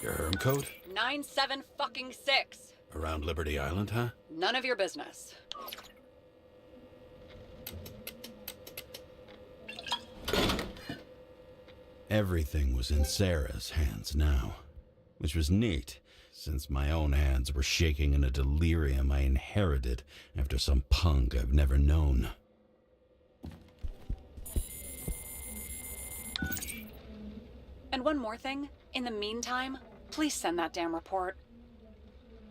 Your herm code? 97-fucking-6. Around Liberty Island, huh? None of your business. Everything was in Sarah's hands now, which was neat, since my own hands were shaking in a delirium I inherited after some punk I've never known. And one more thing. In the meantime, please send that damn report.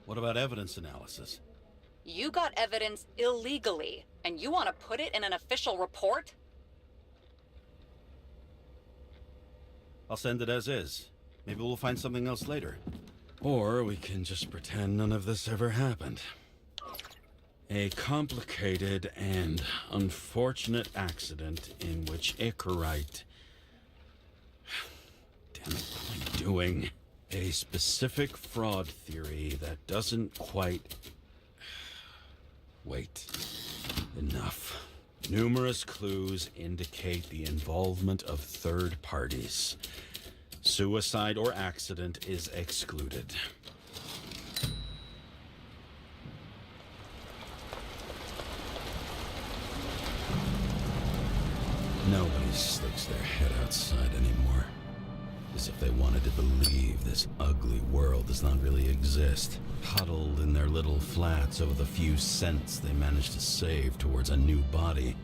What about evidence analysis? You got evidence illegally, and you want to put it in an official report? I'll send it as is. Maybe we'll find something else later. Or we can just pretend none of this ever happened. A complicated and unfortunate accident in which Icarite... Damn it, what am I doing? A specific fraud theory that doesn't quite... Wait. Enough. Numerous clues indicate the involvement of third parties. Suicide or accident is excluded. Nobody sticks their head outside anymore. As if they wanted to believe this ugly world does not really exist. Huddled in their little flats over the few cents they managed to save towards a new body.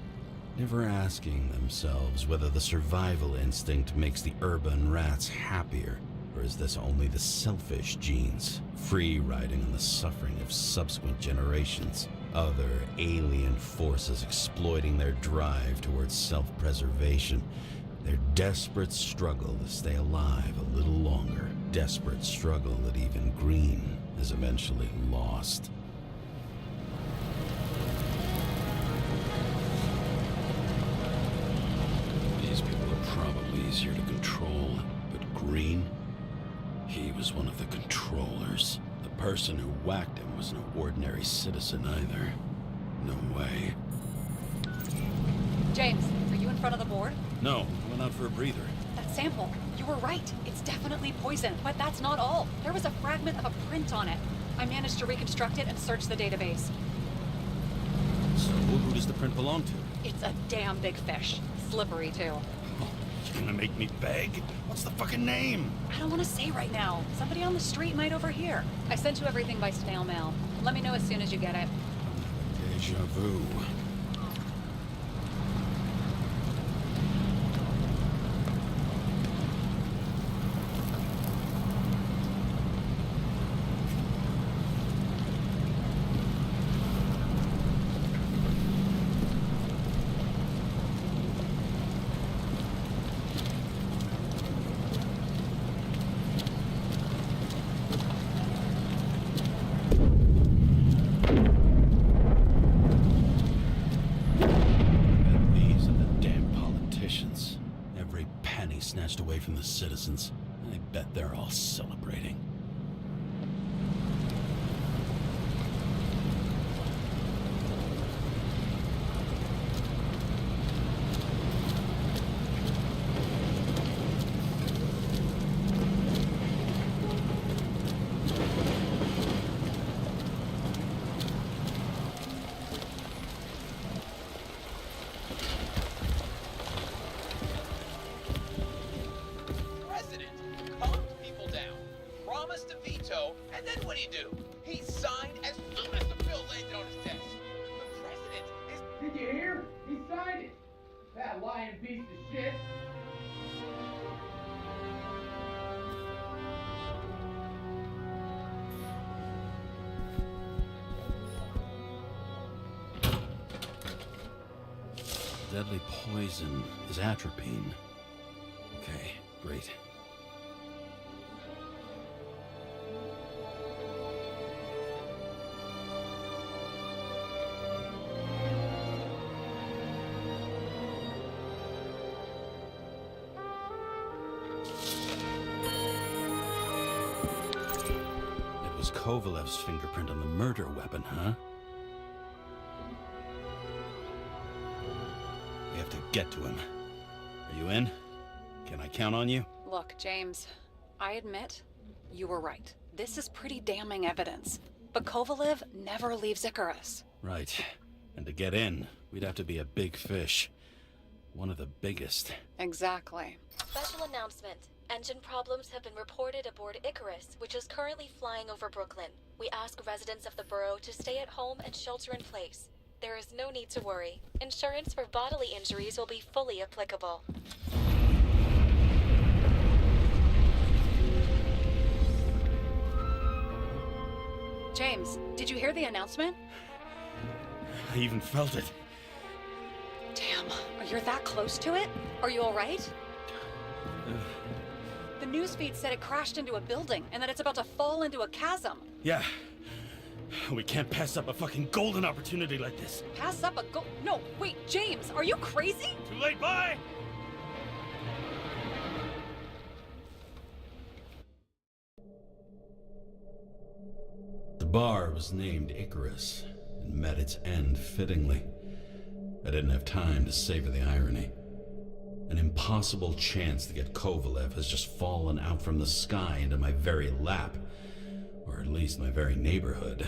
Never asking themselves whether the survival instinct makes the urban rats happier, or is this only the selfish genes, free riding on the suffering of subsequent generations? Other alien forces exploiting their drive towards self-preservation. Their desperate struggle to stay alive a little longer. Desperate struggle that even Green is eventually lost. These people are probably easier to control, but Green, he was one of the controllers. The person who whacked him was no ordinary citizen either. No way. James, are you in front of the board? No, I went out for a breather. That sample, you were right. It's definitely poison, but that's not all. There was a fragment of a print on it. I managed to reconstruct it and search the database. So, who does the print belong to? It's a damn big fish. Slippery, too. Oh, you gonna make me beg? What's the fucking name? I don't want to say right now. Somebody on the street might overhear. I sent you everything by snail mail. Let me know as soon as you get it. Deja vu. Snatched away from the citizens. I bet they're all celebrating. And then what do? He signed as soon as the bill landed on his desk. The president is... Did you hear? He signed it. That lying piece of shit. Deadly poison is atropine. Okay, great. Kovalev's fingerprint on the murder weapon, huh? We have to get to him. Are you in? Can I count on you? Look, James, I admit you were right. This is pretty damning evidence. But Kovalev never leaves Icarus. Right. And to get in, we'd have to be a big fish. One of the biggest. Exactly. Special announcement. Engine problems have been reported aboard Icarus, which is currently flying over Brooklyn. We ask residents of the borough to stay at home and shelter in place. There is no need to worry. Insurance for bodily injuries will be fully applicable. James, did you hear the announcement? I even felt it. Damn, you're that close to it? Are you all right? The newsfeed said it crashed into a building and that it's about to fall into a chasm. Yeah. We can't pass up a fucking golden opportunity like this. Pass up a No, wait, James, are you crazy? Too late, bye! The bar was named Icarus and met its end fittingly. I didn't have time to savor the irony. An impossible chance to get Kovalev has just fallen out from the sky into my very lap. Or at least my very neighborhood.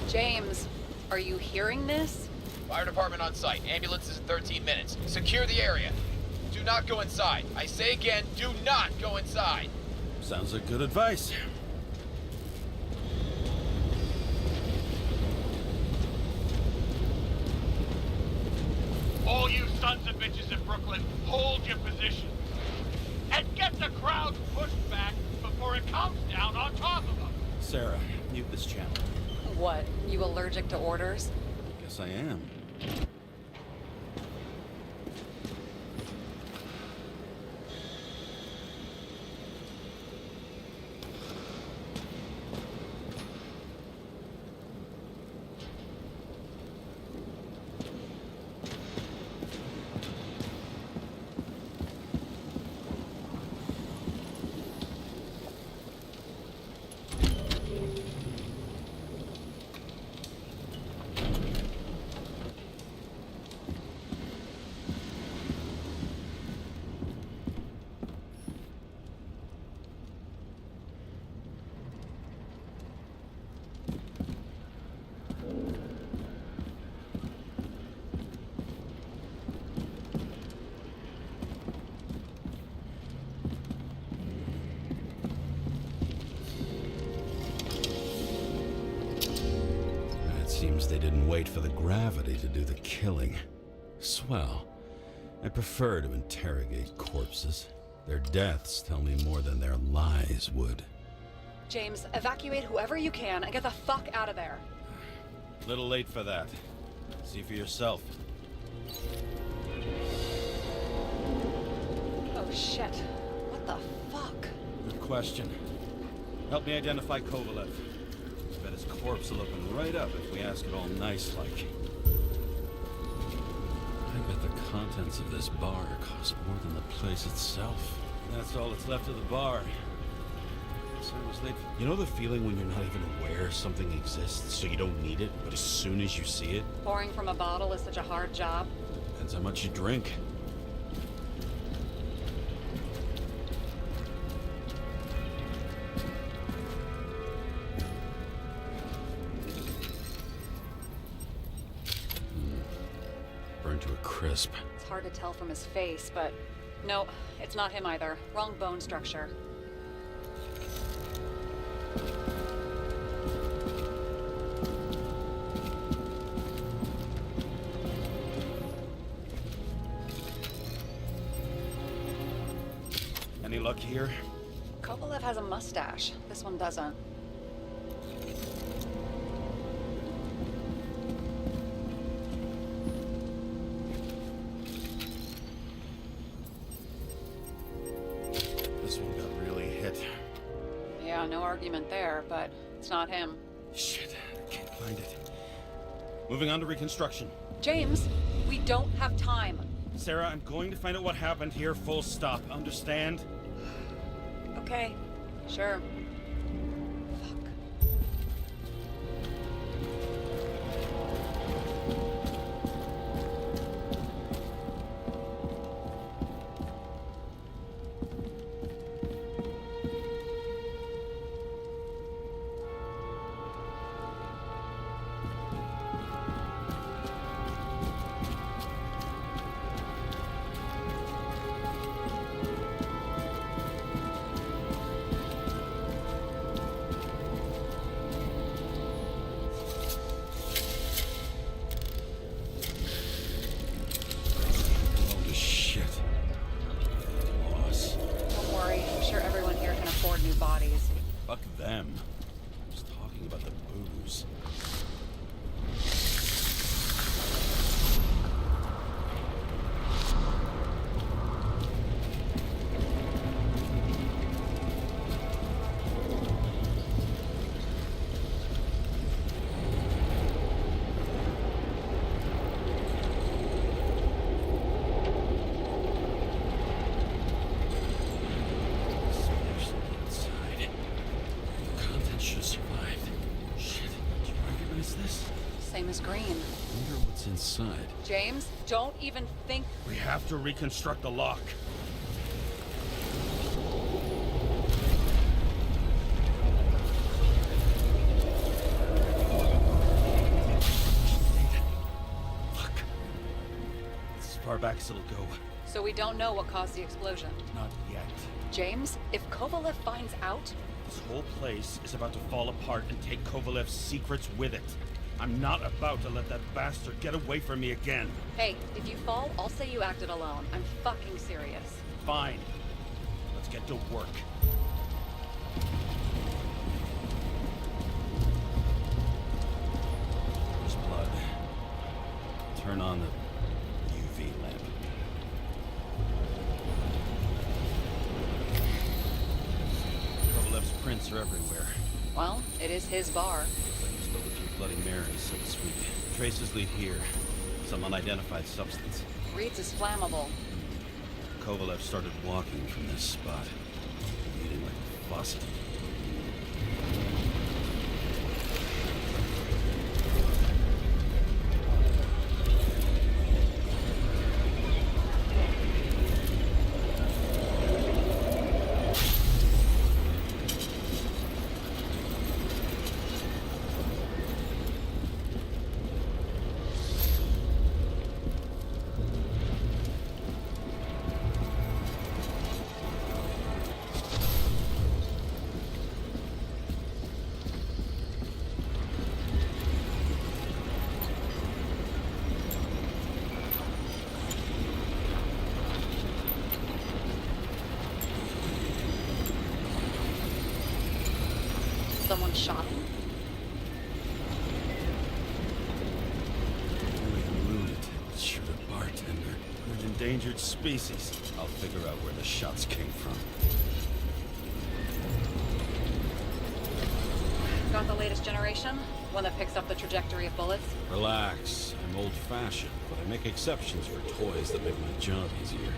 James, are you hearing this? Fire department on site. Ambulance is in 13 minutes. Secure the area. Do not go inside. I say again, do not go inside. Sounds like good advice. All you sons of bitches in Brooklyn, hold your positions. And get the crowd pushed back before it comes down on top of them. Sarah, mute this channel. What? You allergic to orders? Guess I am. Seems they didn't wait for the gravity to do the killing. Swell. I prefer to interrogate corpses. Their deaths tell me more than their lies would. James, evacuate whoever you can and get the fuck out of there. Little late for that. See for yourself. Oh shit. What the fuck? Good question. Help me identify Kovalev. Bet his corpse will open right up if we ask it all nice-like. I bet the contents of this bar cost more than the place itself. That's all that's left of the bar. So I was late. You know the feeling when you're not even aware something exists, so you don't need it, but as soon as you see it? Pouring from a bottle is such a hard job. Depends how much you drink. Burned to a crisp. It's hard to tell from his face, but no, it's not him either. Wrong bone structure. Any luck here? Kovalev has a mustache. This one doesn't. This one got really hit. Yeah, no argument there, but it's not him. Shit, I can't find it. Moving on to reconstruction. James, we don't have time. Sarah, I'm going to find out what happened here, full stop. Understand? Okay, sure. Holy shit. Loss. Don't worry, I'm sure everyone here can afford new bodies. Fuck them. I was talking about the booze. Smashed inside. The contents should have survived. Shit, do you recognize this? Same as green. Wonder what's inside. James, don't even think. We have to reconstruct the lock. Fuck. It's as far back as it'll go. So we don't know what caused the explosion. Not yet. James, if Kovalev finds out... This whole place is about to fall apart and take Kovalev's secrets with it. I'm not about to let that bastard get away from me again. Hey, if you fall, I'll say you acted alone. I'm fucking serious. Fine. Let's get to work. There's blood. Turn on the UV lamp. Kovalev's prints are everywhere. Well, it is his bar. Looks like he spilled a few Bloody Marys, so to speak. Traces lead here. Some unidentified substance. Reed's is flammable. Kovalev started walking from this spot, bleeding like a faucet. Someone shot him? Only a lunatic would shoot a bartender. We're an endangered species. I'll figure out where the shots came from. Got the latest generation? One that picks up the trajectory of bullets? Relax. I'm old-fashioned, but I make exceptions for toys that make my job easier.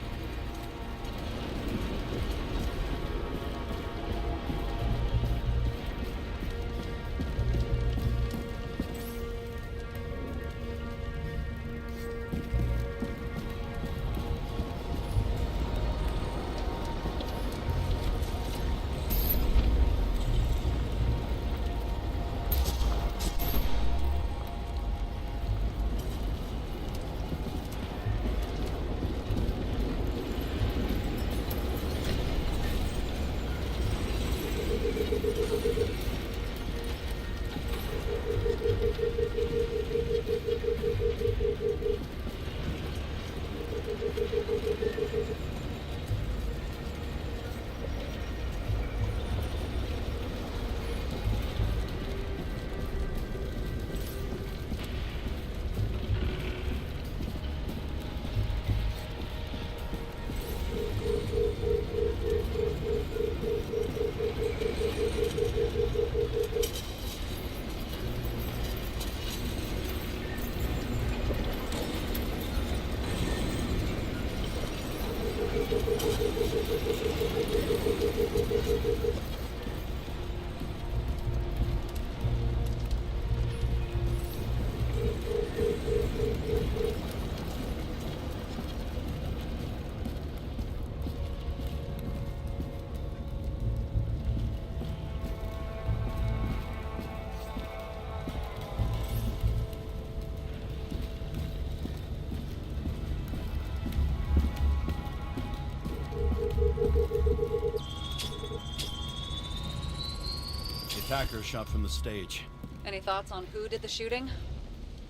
The attacker shot from the stage. Any thoughts on who did the shooting?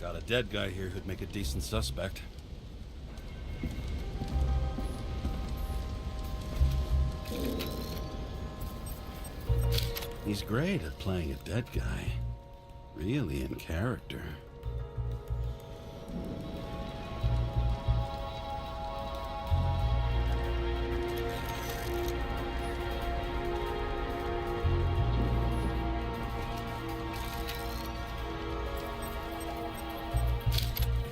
Got a dead guy here who'd make a decent suspect. He's great at playing a dead guy. Really in character.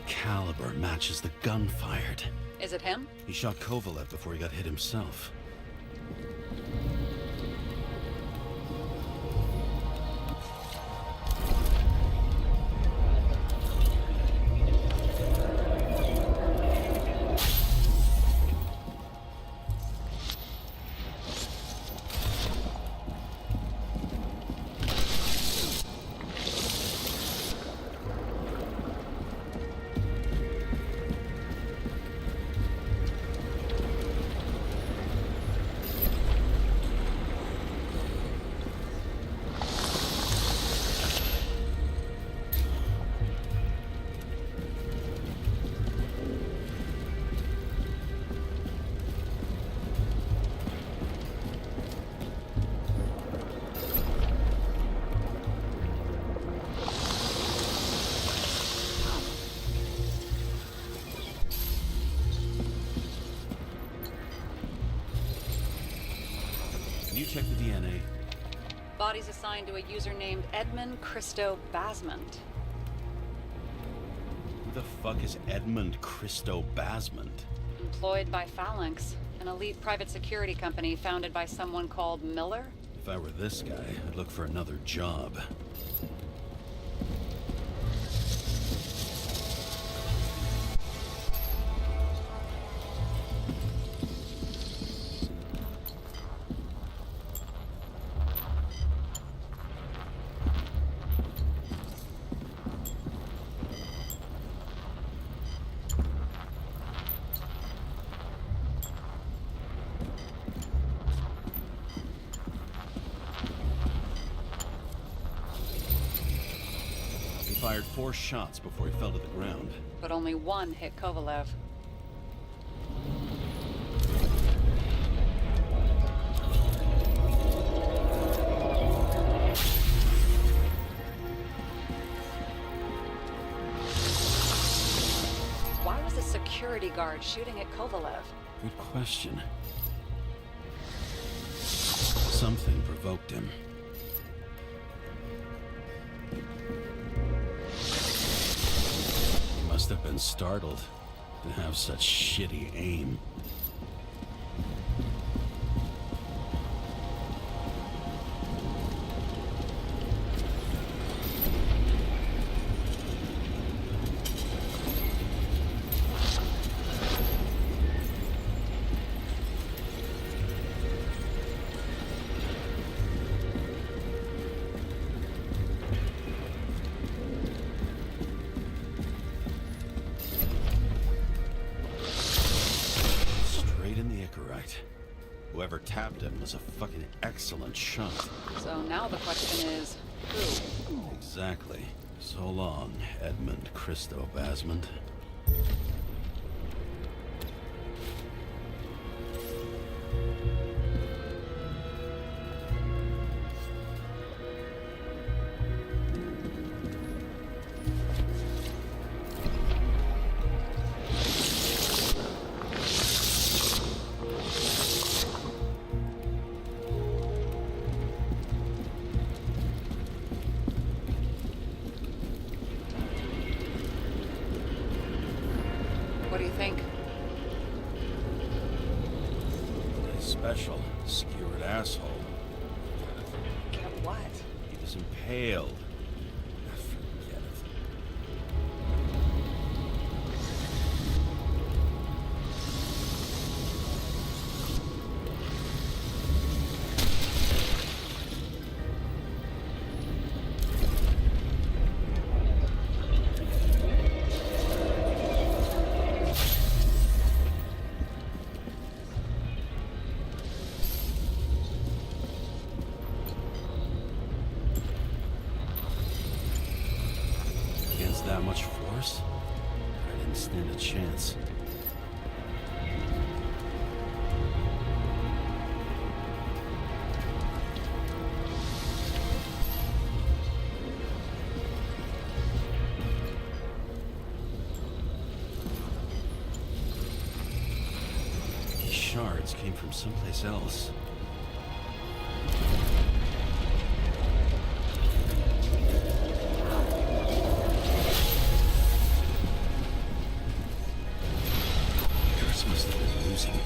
Caliber matches the gun fired. Is it him? He shot Kovalev before he got hit himself. you check the DNA? Body's assigned to a user named Edmund Christo Basmond. Who the fuck is Edmund Christo Basmond? Employed by Phalanx, an elite private security company founded by someone called Miller. If I were this guy, I'd look for another job. Fired 4 shots before he fell to the ground. But only one hit Kovalev. Why was a security guard shooting at Kovalev? Good question. Something provoked him. Must have been startled to have such shitty aim. Whoever tapped him was a fucking excellent shot. So now the question is, who? Exactly. So long, Edmund Christo Basmond. What do you think? Special, skewered asshole. Get what? He was impaled. Forget it. That much force? I didn't stand a chance. These shards came from someplace else.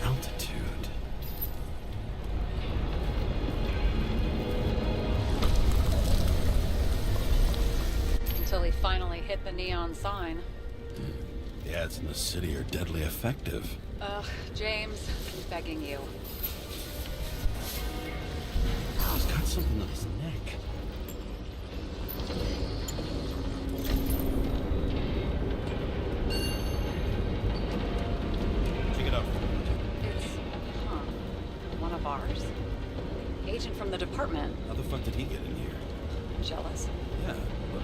Altitude. Until he finally hit the neon sign. The ads in the city are deadly effective. Ugh, James, I'm begging you. He's got something on his neck. One of ours? Agent from the department. How the fuck did he get in here? Jealous? Yeah, but...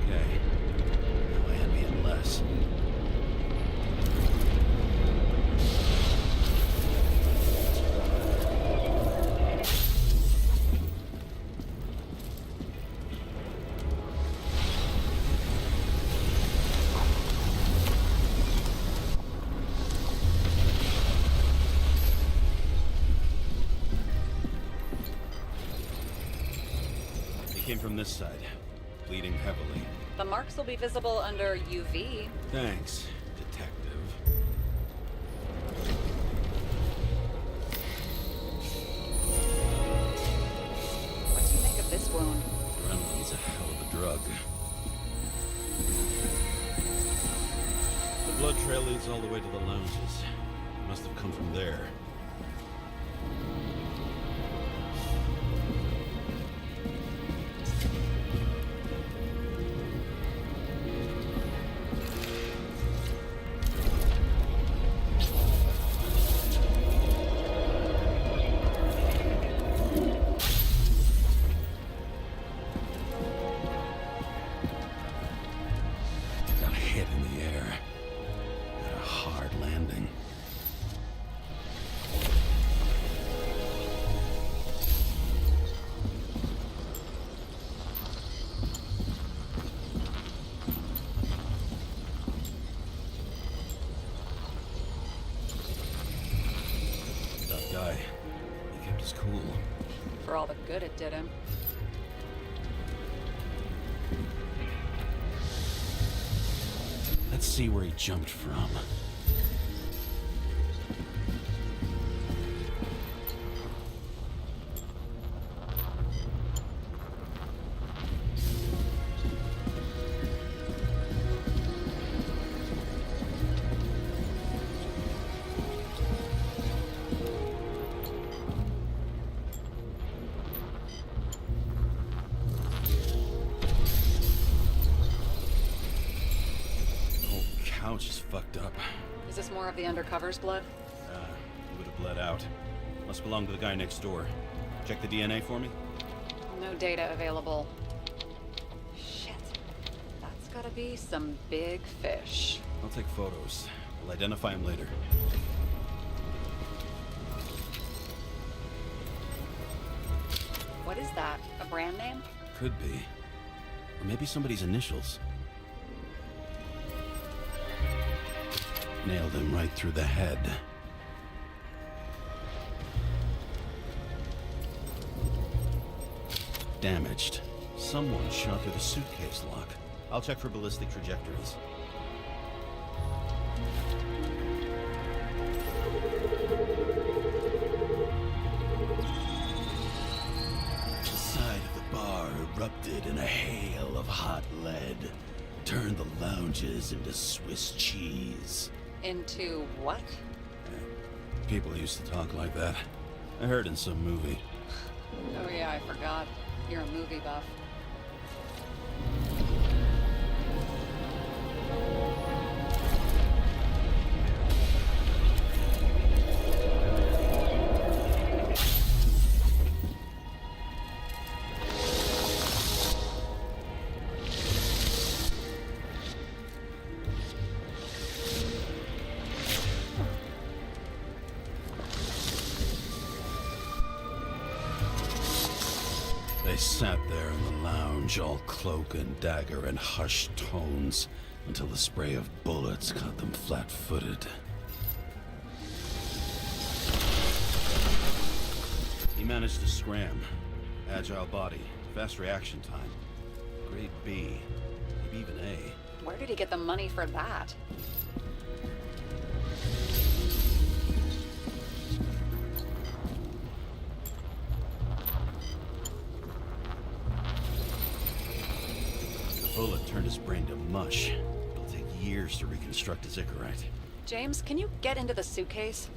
Okay. Now I envy him less. came from this side, bleeding heavily. The marks will be visible under UV. Thanks, detective. What do you think of this wound? Adrenaline's a hell of a drug. The blood trail leads all the way to the lounges. Must have come from there. Got hit in the air. Had a hard landing. Tough guy. He kept his cool. For all the good it did him. Let's see where he jumped from. Couch is fucked up. Is this more of the undercover's blood? He would have bled out. Must belong to the guy next door. Check the DNA for me? No data available. Shit. That's gotta be some big fish. I'll take photos. I'll identify him later. What is that? A brand name? Could be. Or maybe somebody's initials. Nailed him right through the head. Damaged. Someone shot through the suitcase lock. I'll check for ballistic trajectories. The side of the bar erupted in a hail of hot lead. Turned the lounges into Swiss cheese. Into what? People used to talk like that. I heard in some movie. Oh yeah, I forgot. You're a movie buff. They sat there in the lounge, all cloak and dagger and hushed tones, until the spray of bullets caught them flat-footed. He managed to scram. Agile body, fast reaction time. Grade B, maybe even A. Where did he get the money for that? The bullet turned his brain to mush. It'll take years to reconstruct his Icarite. James, can you get into the suitcase?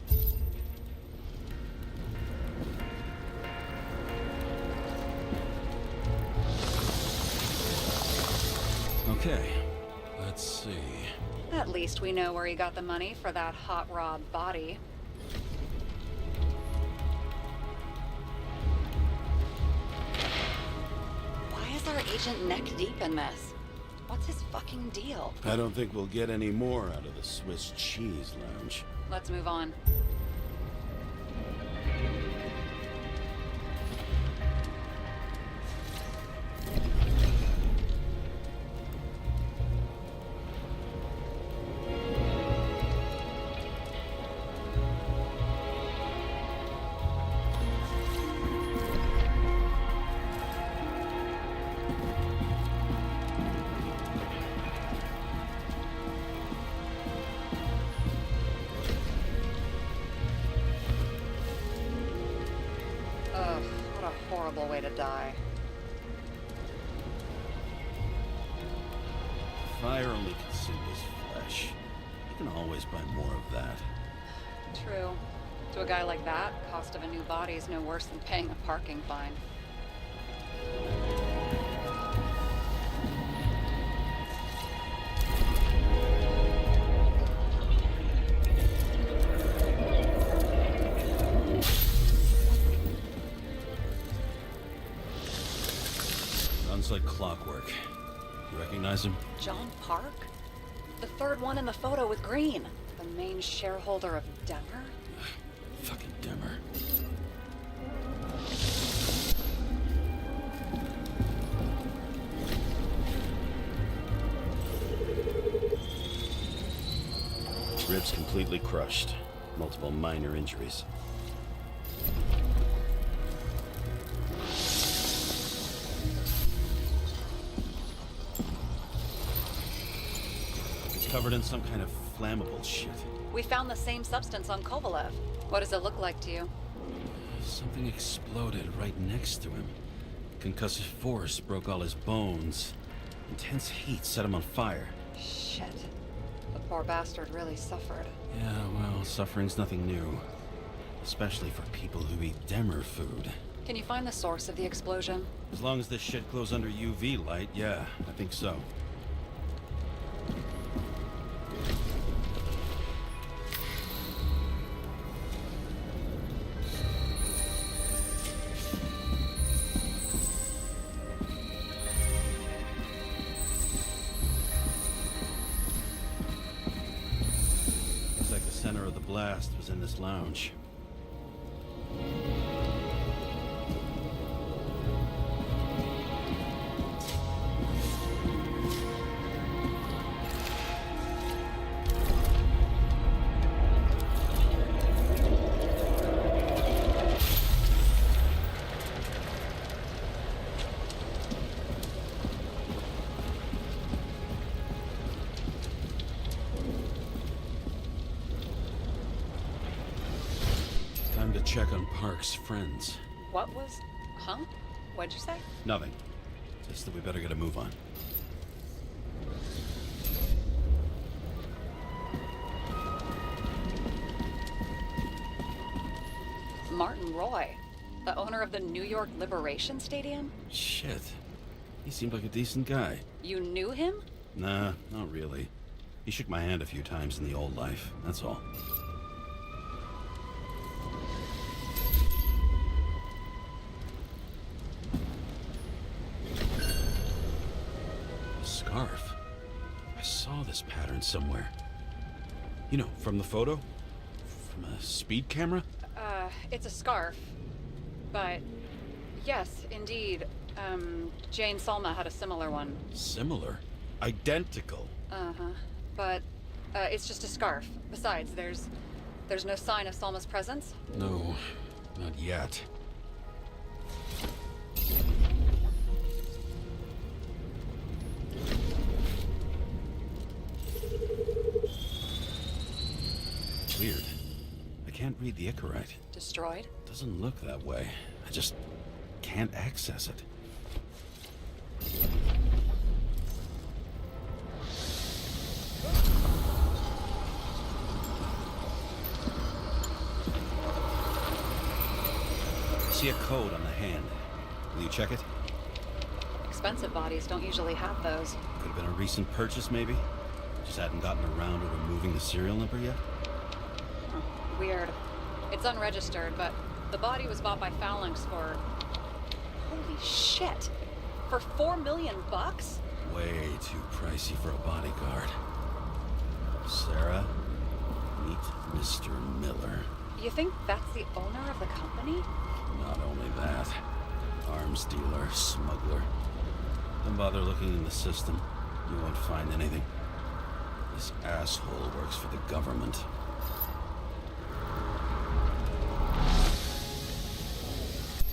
Okay, let's see. At least we know where he got the money for that hot rod body. Why is our agent neck deep in this? What's his fucking deal? I don't think we'll get any more out of the Swiss cheese lounge. Let's move on. horrible way to die. Fire only consumes flesh. You can always buy more of that. True. To a guy like that, cost of a new body is no worse than paying a parking fine. Sounds like clockwork. You recognize him? John Park? The third one in the photo with Green. The main shareholder of Denver? Fucking Demmer. Ribs completely crushed. Multiple minor injuries. It's covered in some kind of flammable shit. We found the same substance on Kovalev. What does it look like to you? Something exploded right next to him. Concussive force broke all his bones. Intense heat set him on fire. Shit. The poor bastard really suffered. Yeah, well, suffering's nothing new. Especially for people who eat Demmer food. Can you find the source of the explosion? As long as this shit glows under UV light, yeah, I think so. Looks like the center of the blast was in this lounge. Time to check on Park's friends. What was... Huh? What'd you say? Nothing. Just that we better get a move on. Martin Roy, the owner of the New York Liberation Stadium? Shit. He seemed like a decent guy. You knew him? Nah, not really. He shook my hand a few times in the old life, that's all. A scarf. I saw this pattern somewhere. You know, from the photo? From a speed camera? It's a scarf. But, yes, indeed. Jane Salma had a similar one. Similar? Identical? Uh-huh. But, it's just a scarf. Besides, there's no sign of Salma's presence? No, not yet. Weird. I can't read the Icarite. Destroyed? Doesn't look that way. I just can't access it. I see a code on the hand. Will you check it? Expensive bodies don't usually have those. Could have been a recent purchase, maybe? Just hadn't gotten around to removing the serial number yet? Huh. Weird. It's unregistered, but the body was bought by Phalanx for... Holy shit! For $4 million bucks? Way too pricey for a bodyguard. Sarah, meet Mr. Miller. You think that's the owner of the company? Not only that, arms dealer, smuggler. Don't bother looking in the system. You won't find anything. This asshole works for the government.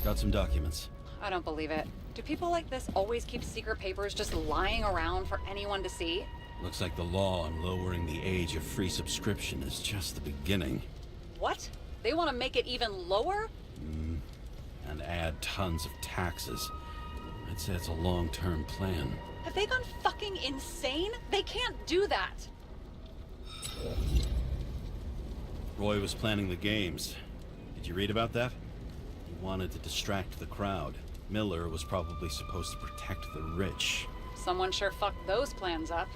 Got some documents. I don't believe it. Do people like this always keep secret papers just lying around for anyone to see? Looks like the law on lowering the age of free subscription is just the beginning. What? They want to make it even lower? and add tons of taxes. I'd say it's a long-term plan. Have they gone fucking insane? They can't do that! Roy was planning the games. Did you read about that? He wanted to distract the crowd. Miller was probably supposed to protect the rich. Someone sure fucked those plans up.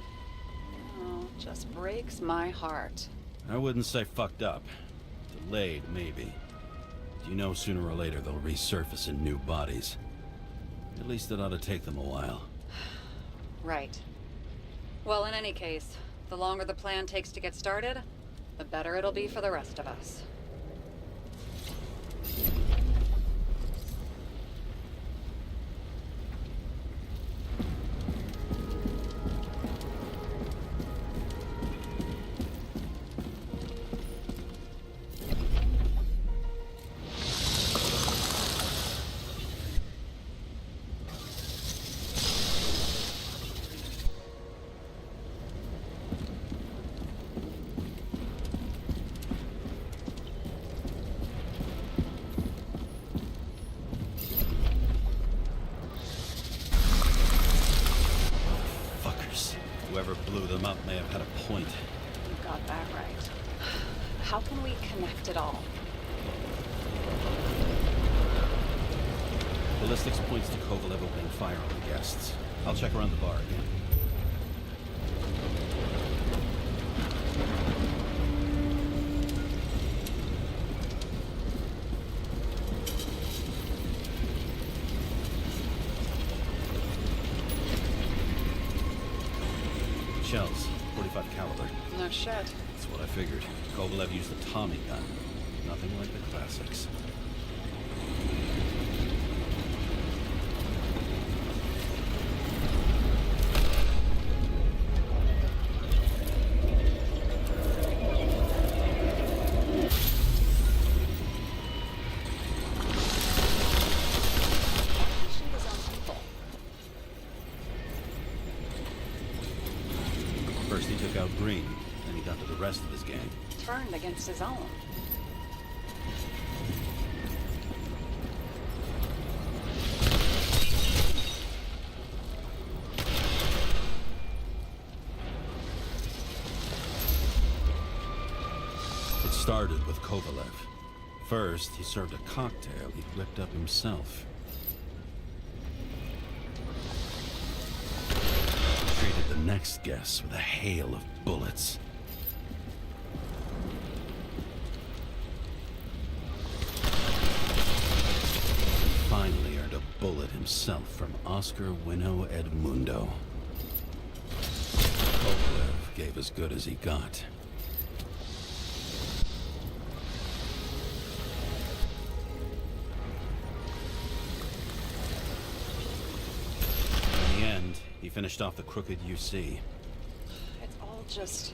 Oh, just breaks my heart. I wouldn't say fucked up. Delayed, maybe. Do you know sooner or later they'll resurface in new bodies? At least it ought to take them a while. Right. Well, in any case, the longer the plan takes to get started, the better it'll be for the rest of us. Whoever blew them up may have had a point. You got that right. How can we connect it all? Ballistics points to Kovalev opening fire on the guests. I'll check around the bar again. Shells, 45 caliber. No shit. That's what I figured. Kovalev used a Tommy gun. Nothing like the classics. First he took out Green, then he got to the rest of his gang. Turned against his own. It started with Kovalev. First, he served a cocktail he'd whipped up himself. Treated the next guest with a hail of bullets. Finally earned a bullet himself from Oscar Winnow Edmundo. Kovalev gave as good as he got. In the end, he finished off the crooked UC. It's all just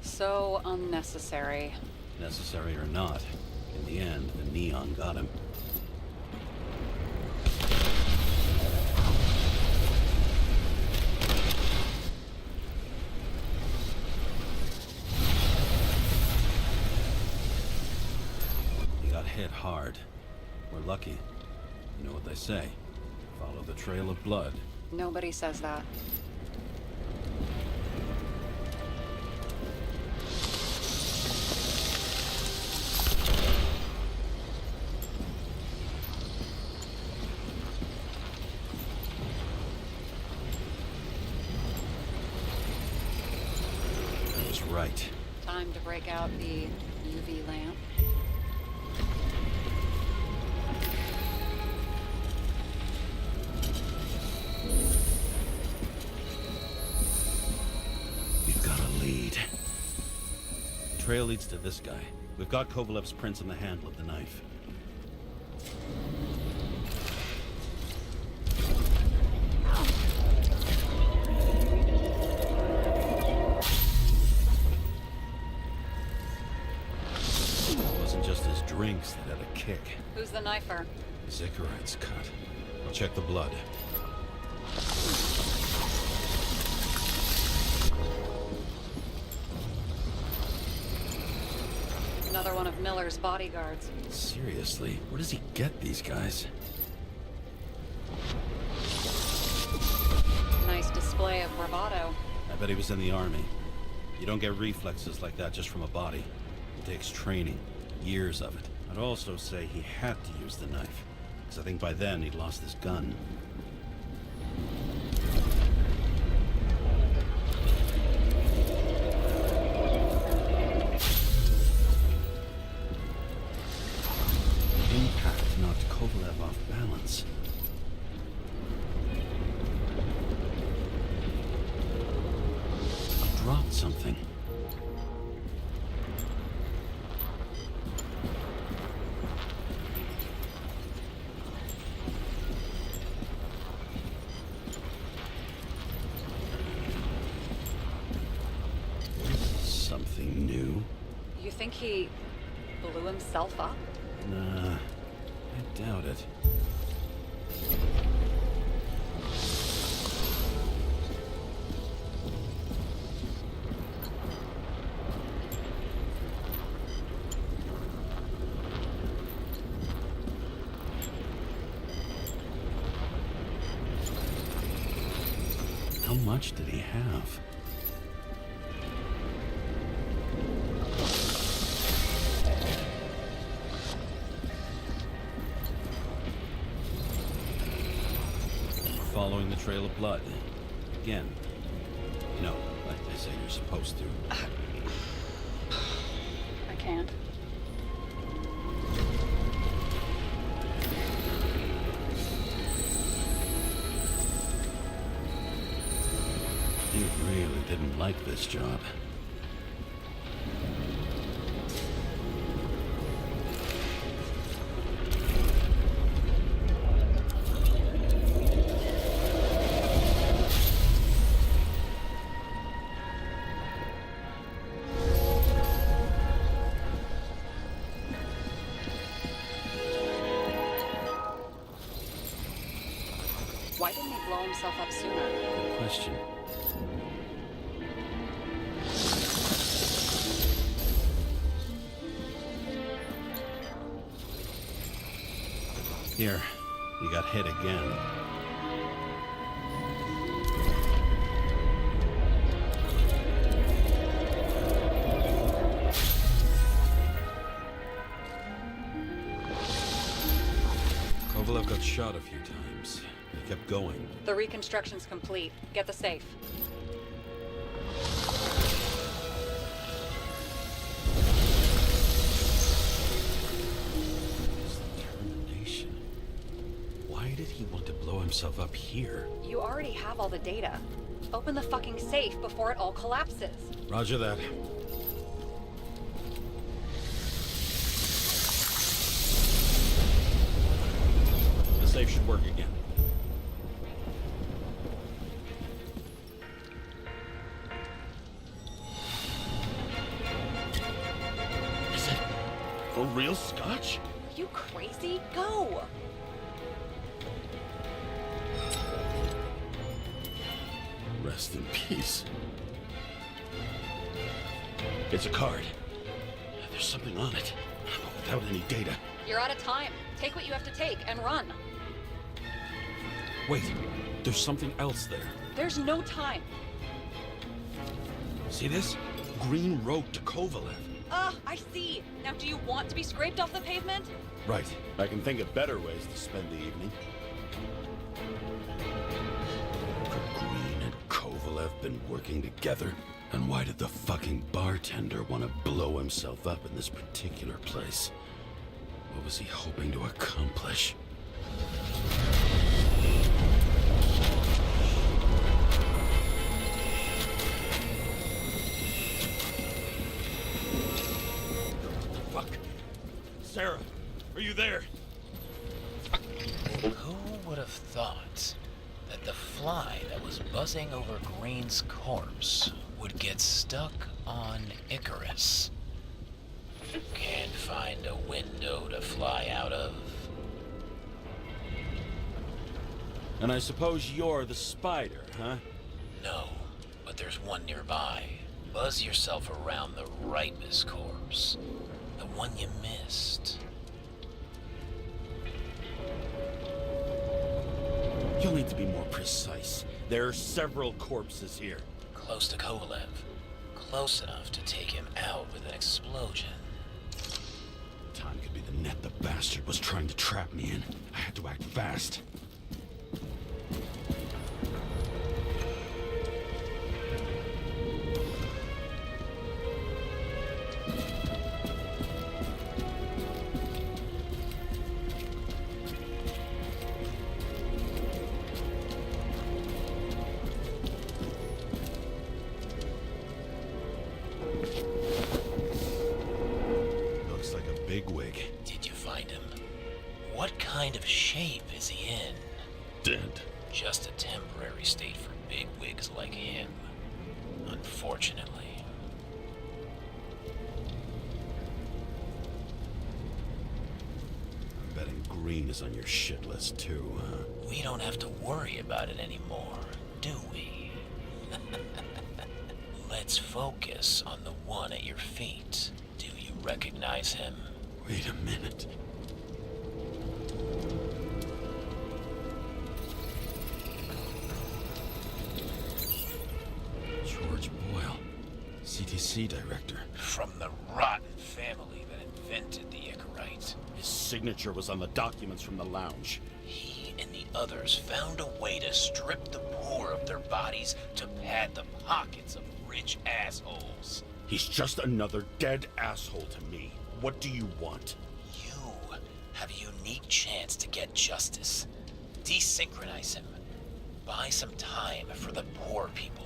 so unnecessary. Necessary or not, in the end, the neon got him. He got hit hard. We're lucky. You know what they say. Follow the trail of blood. Nobody says that. I was right. Time to break out the UV lamp. We've got a lead. The trail leads to this guy. We've got Kovalev's prints on the handle of the knife. It wasn't just his drinks that had a kick. Who's the knifer? Zikaret's cut. I'll check the blood. Another one of Miller's bodyguards. Seriously, where does he get these guys? Nice display of bravado. I bet he was in the army. You don't get reflexes like that just from a body. It takes training, years of it. I'd also say he had to use the knife, because I think by then he'd lost his gun. Impact knocked Kovalev off balance. He dropped something. Something new? You think he blew himself up? Nah, I doubt it. How much did he have? Following the trail of blood. Again. No, I say you're supposed to. I can't. You really didn't like this job. Why didn't he blow himself up sooner? Good question. Here, you got hit again. Kovalev got shot a few times. He kept going. The reconstruction's complete. Get the safe. Determination. Why did he want to blow himself up here? You already have all the data. Open the fucking safe before it all collapses. Roger that. The safe should work again. Is it for real scotch? Are you crazy? Go! Rest in peace. It's a card. There's something on it. Without any data. You're out of time. Take what you have to take and run. Wait, there's something else there. There's no time. See this? Green rope to Kovalev. I see. Now do you want to be scraped off the pavement? Right. I can think of better ways to spend the evening. Could Green and Kovalev been working together? And why did the fucking bartender want to blow himself up in this particular place? What was he hoping to accomplish? Fuck. Sarah, are you there? Who would have thought that the fly that was buzzing over Green's corpse would get stuck on Icarus? Can't find a window to fly out of. And I suppose you're the spider, huh? No, but there's one nearby. Buzz yourself around the Ripus corpse. The one you missed. You'll need to be more precise. There are several corpses here. Close to Kovalev. Close enough to take him out with an explosion. Time could be the net the bastard was trying to trap me in. I had to act fast. Looks like a bigwig. Did you find him? What kind of shape is he in? Dead. Just a temporary state for bigwigs like him. Unfortunately. I'm betting green is on your shit list too, huh? We don't have to worry about it anymore, do we? Let's focus on the one at your feet. Do you recognize him? Wait a minute. George Boyle, CTC director. From the rotten family that invented the Icarite. His signature was on the documents from the lounge. He and the others found a way to strip the poor of their bodies to pad the pockets of rich assholes. He's just another dead asshole to me. What do you want? You have a unique chance to get justice. Desynchronize him. Buy some time for the poor people.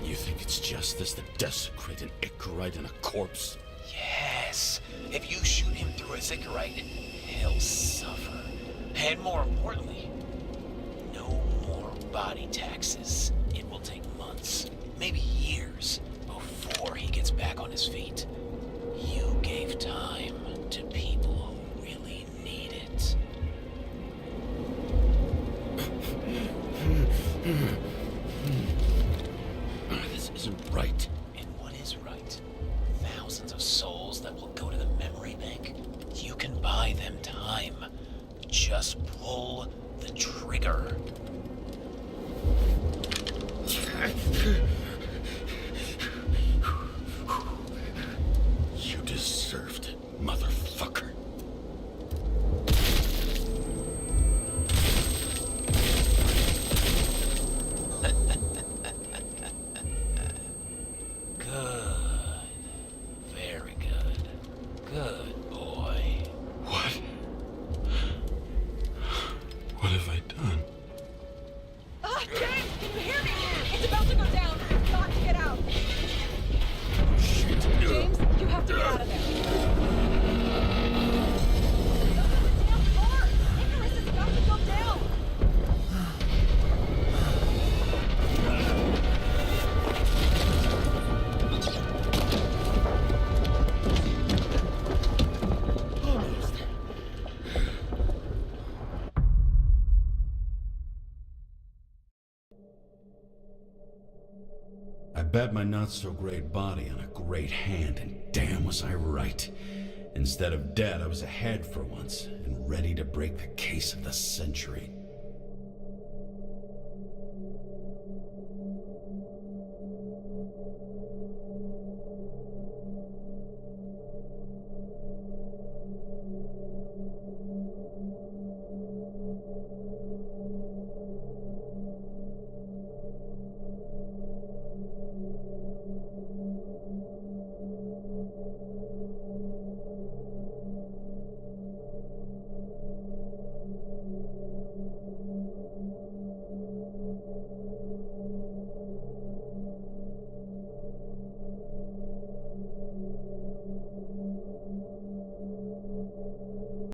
You think it's justice to desecrate an Icarite and a corpse? Yes. If you shoot him through a Icarite, he'll suffer. And more importantly, no more body taxes. It will take months, maybe years, before he gets back on his feet. You gave time to people who really need it. This isn't right. And what is right? Thousands of souls that will go to the memory bank. You can buy them time. Just pull the trigger. You deserved it, motherfucker. Good. Very good. Good boy. What? What have I done? James, can you hear me? It's about to go down. I've got to get out. Shit. James, you have to get out of there. Open the damn door. Icarus is about to go down. I bet my not-so-great body on a great hand, and damn was I right. Instead of dead, I was ahead for once, and ready to break the case of the century.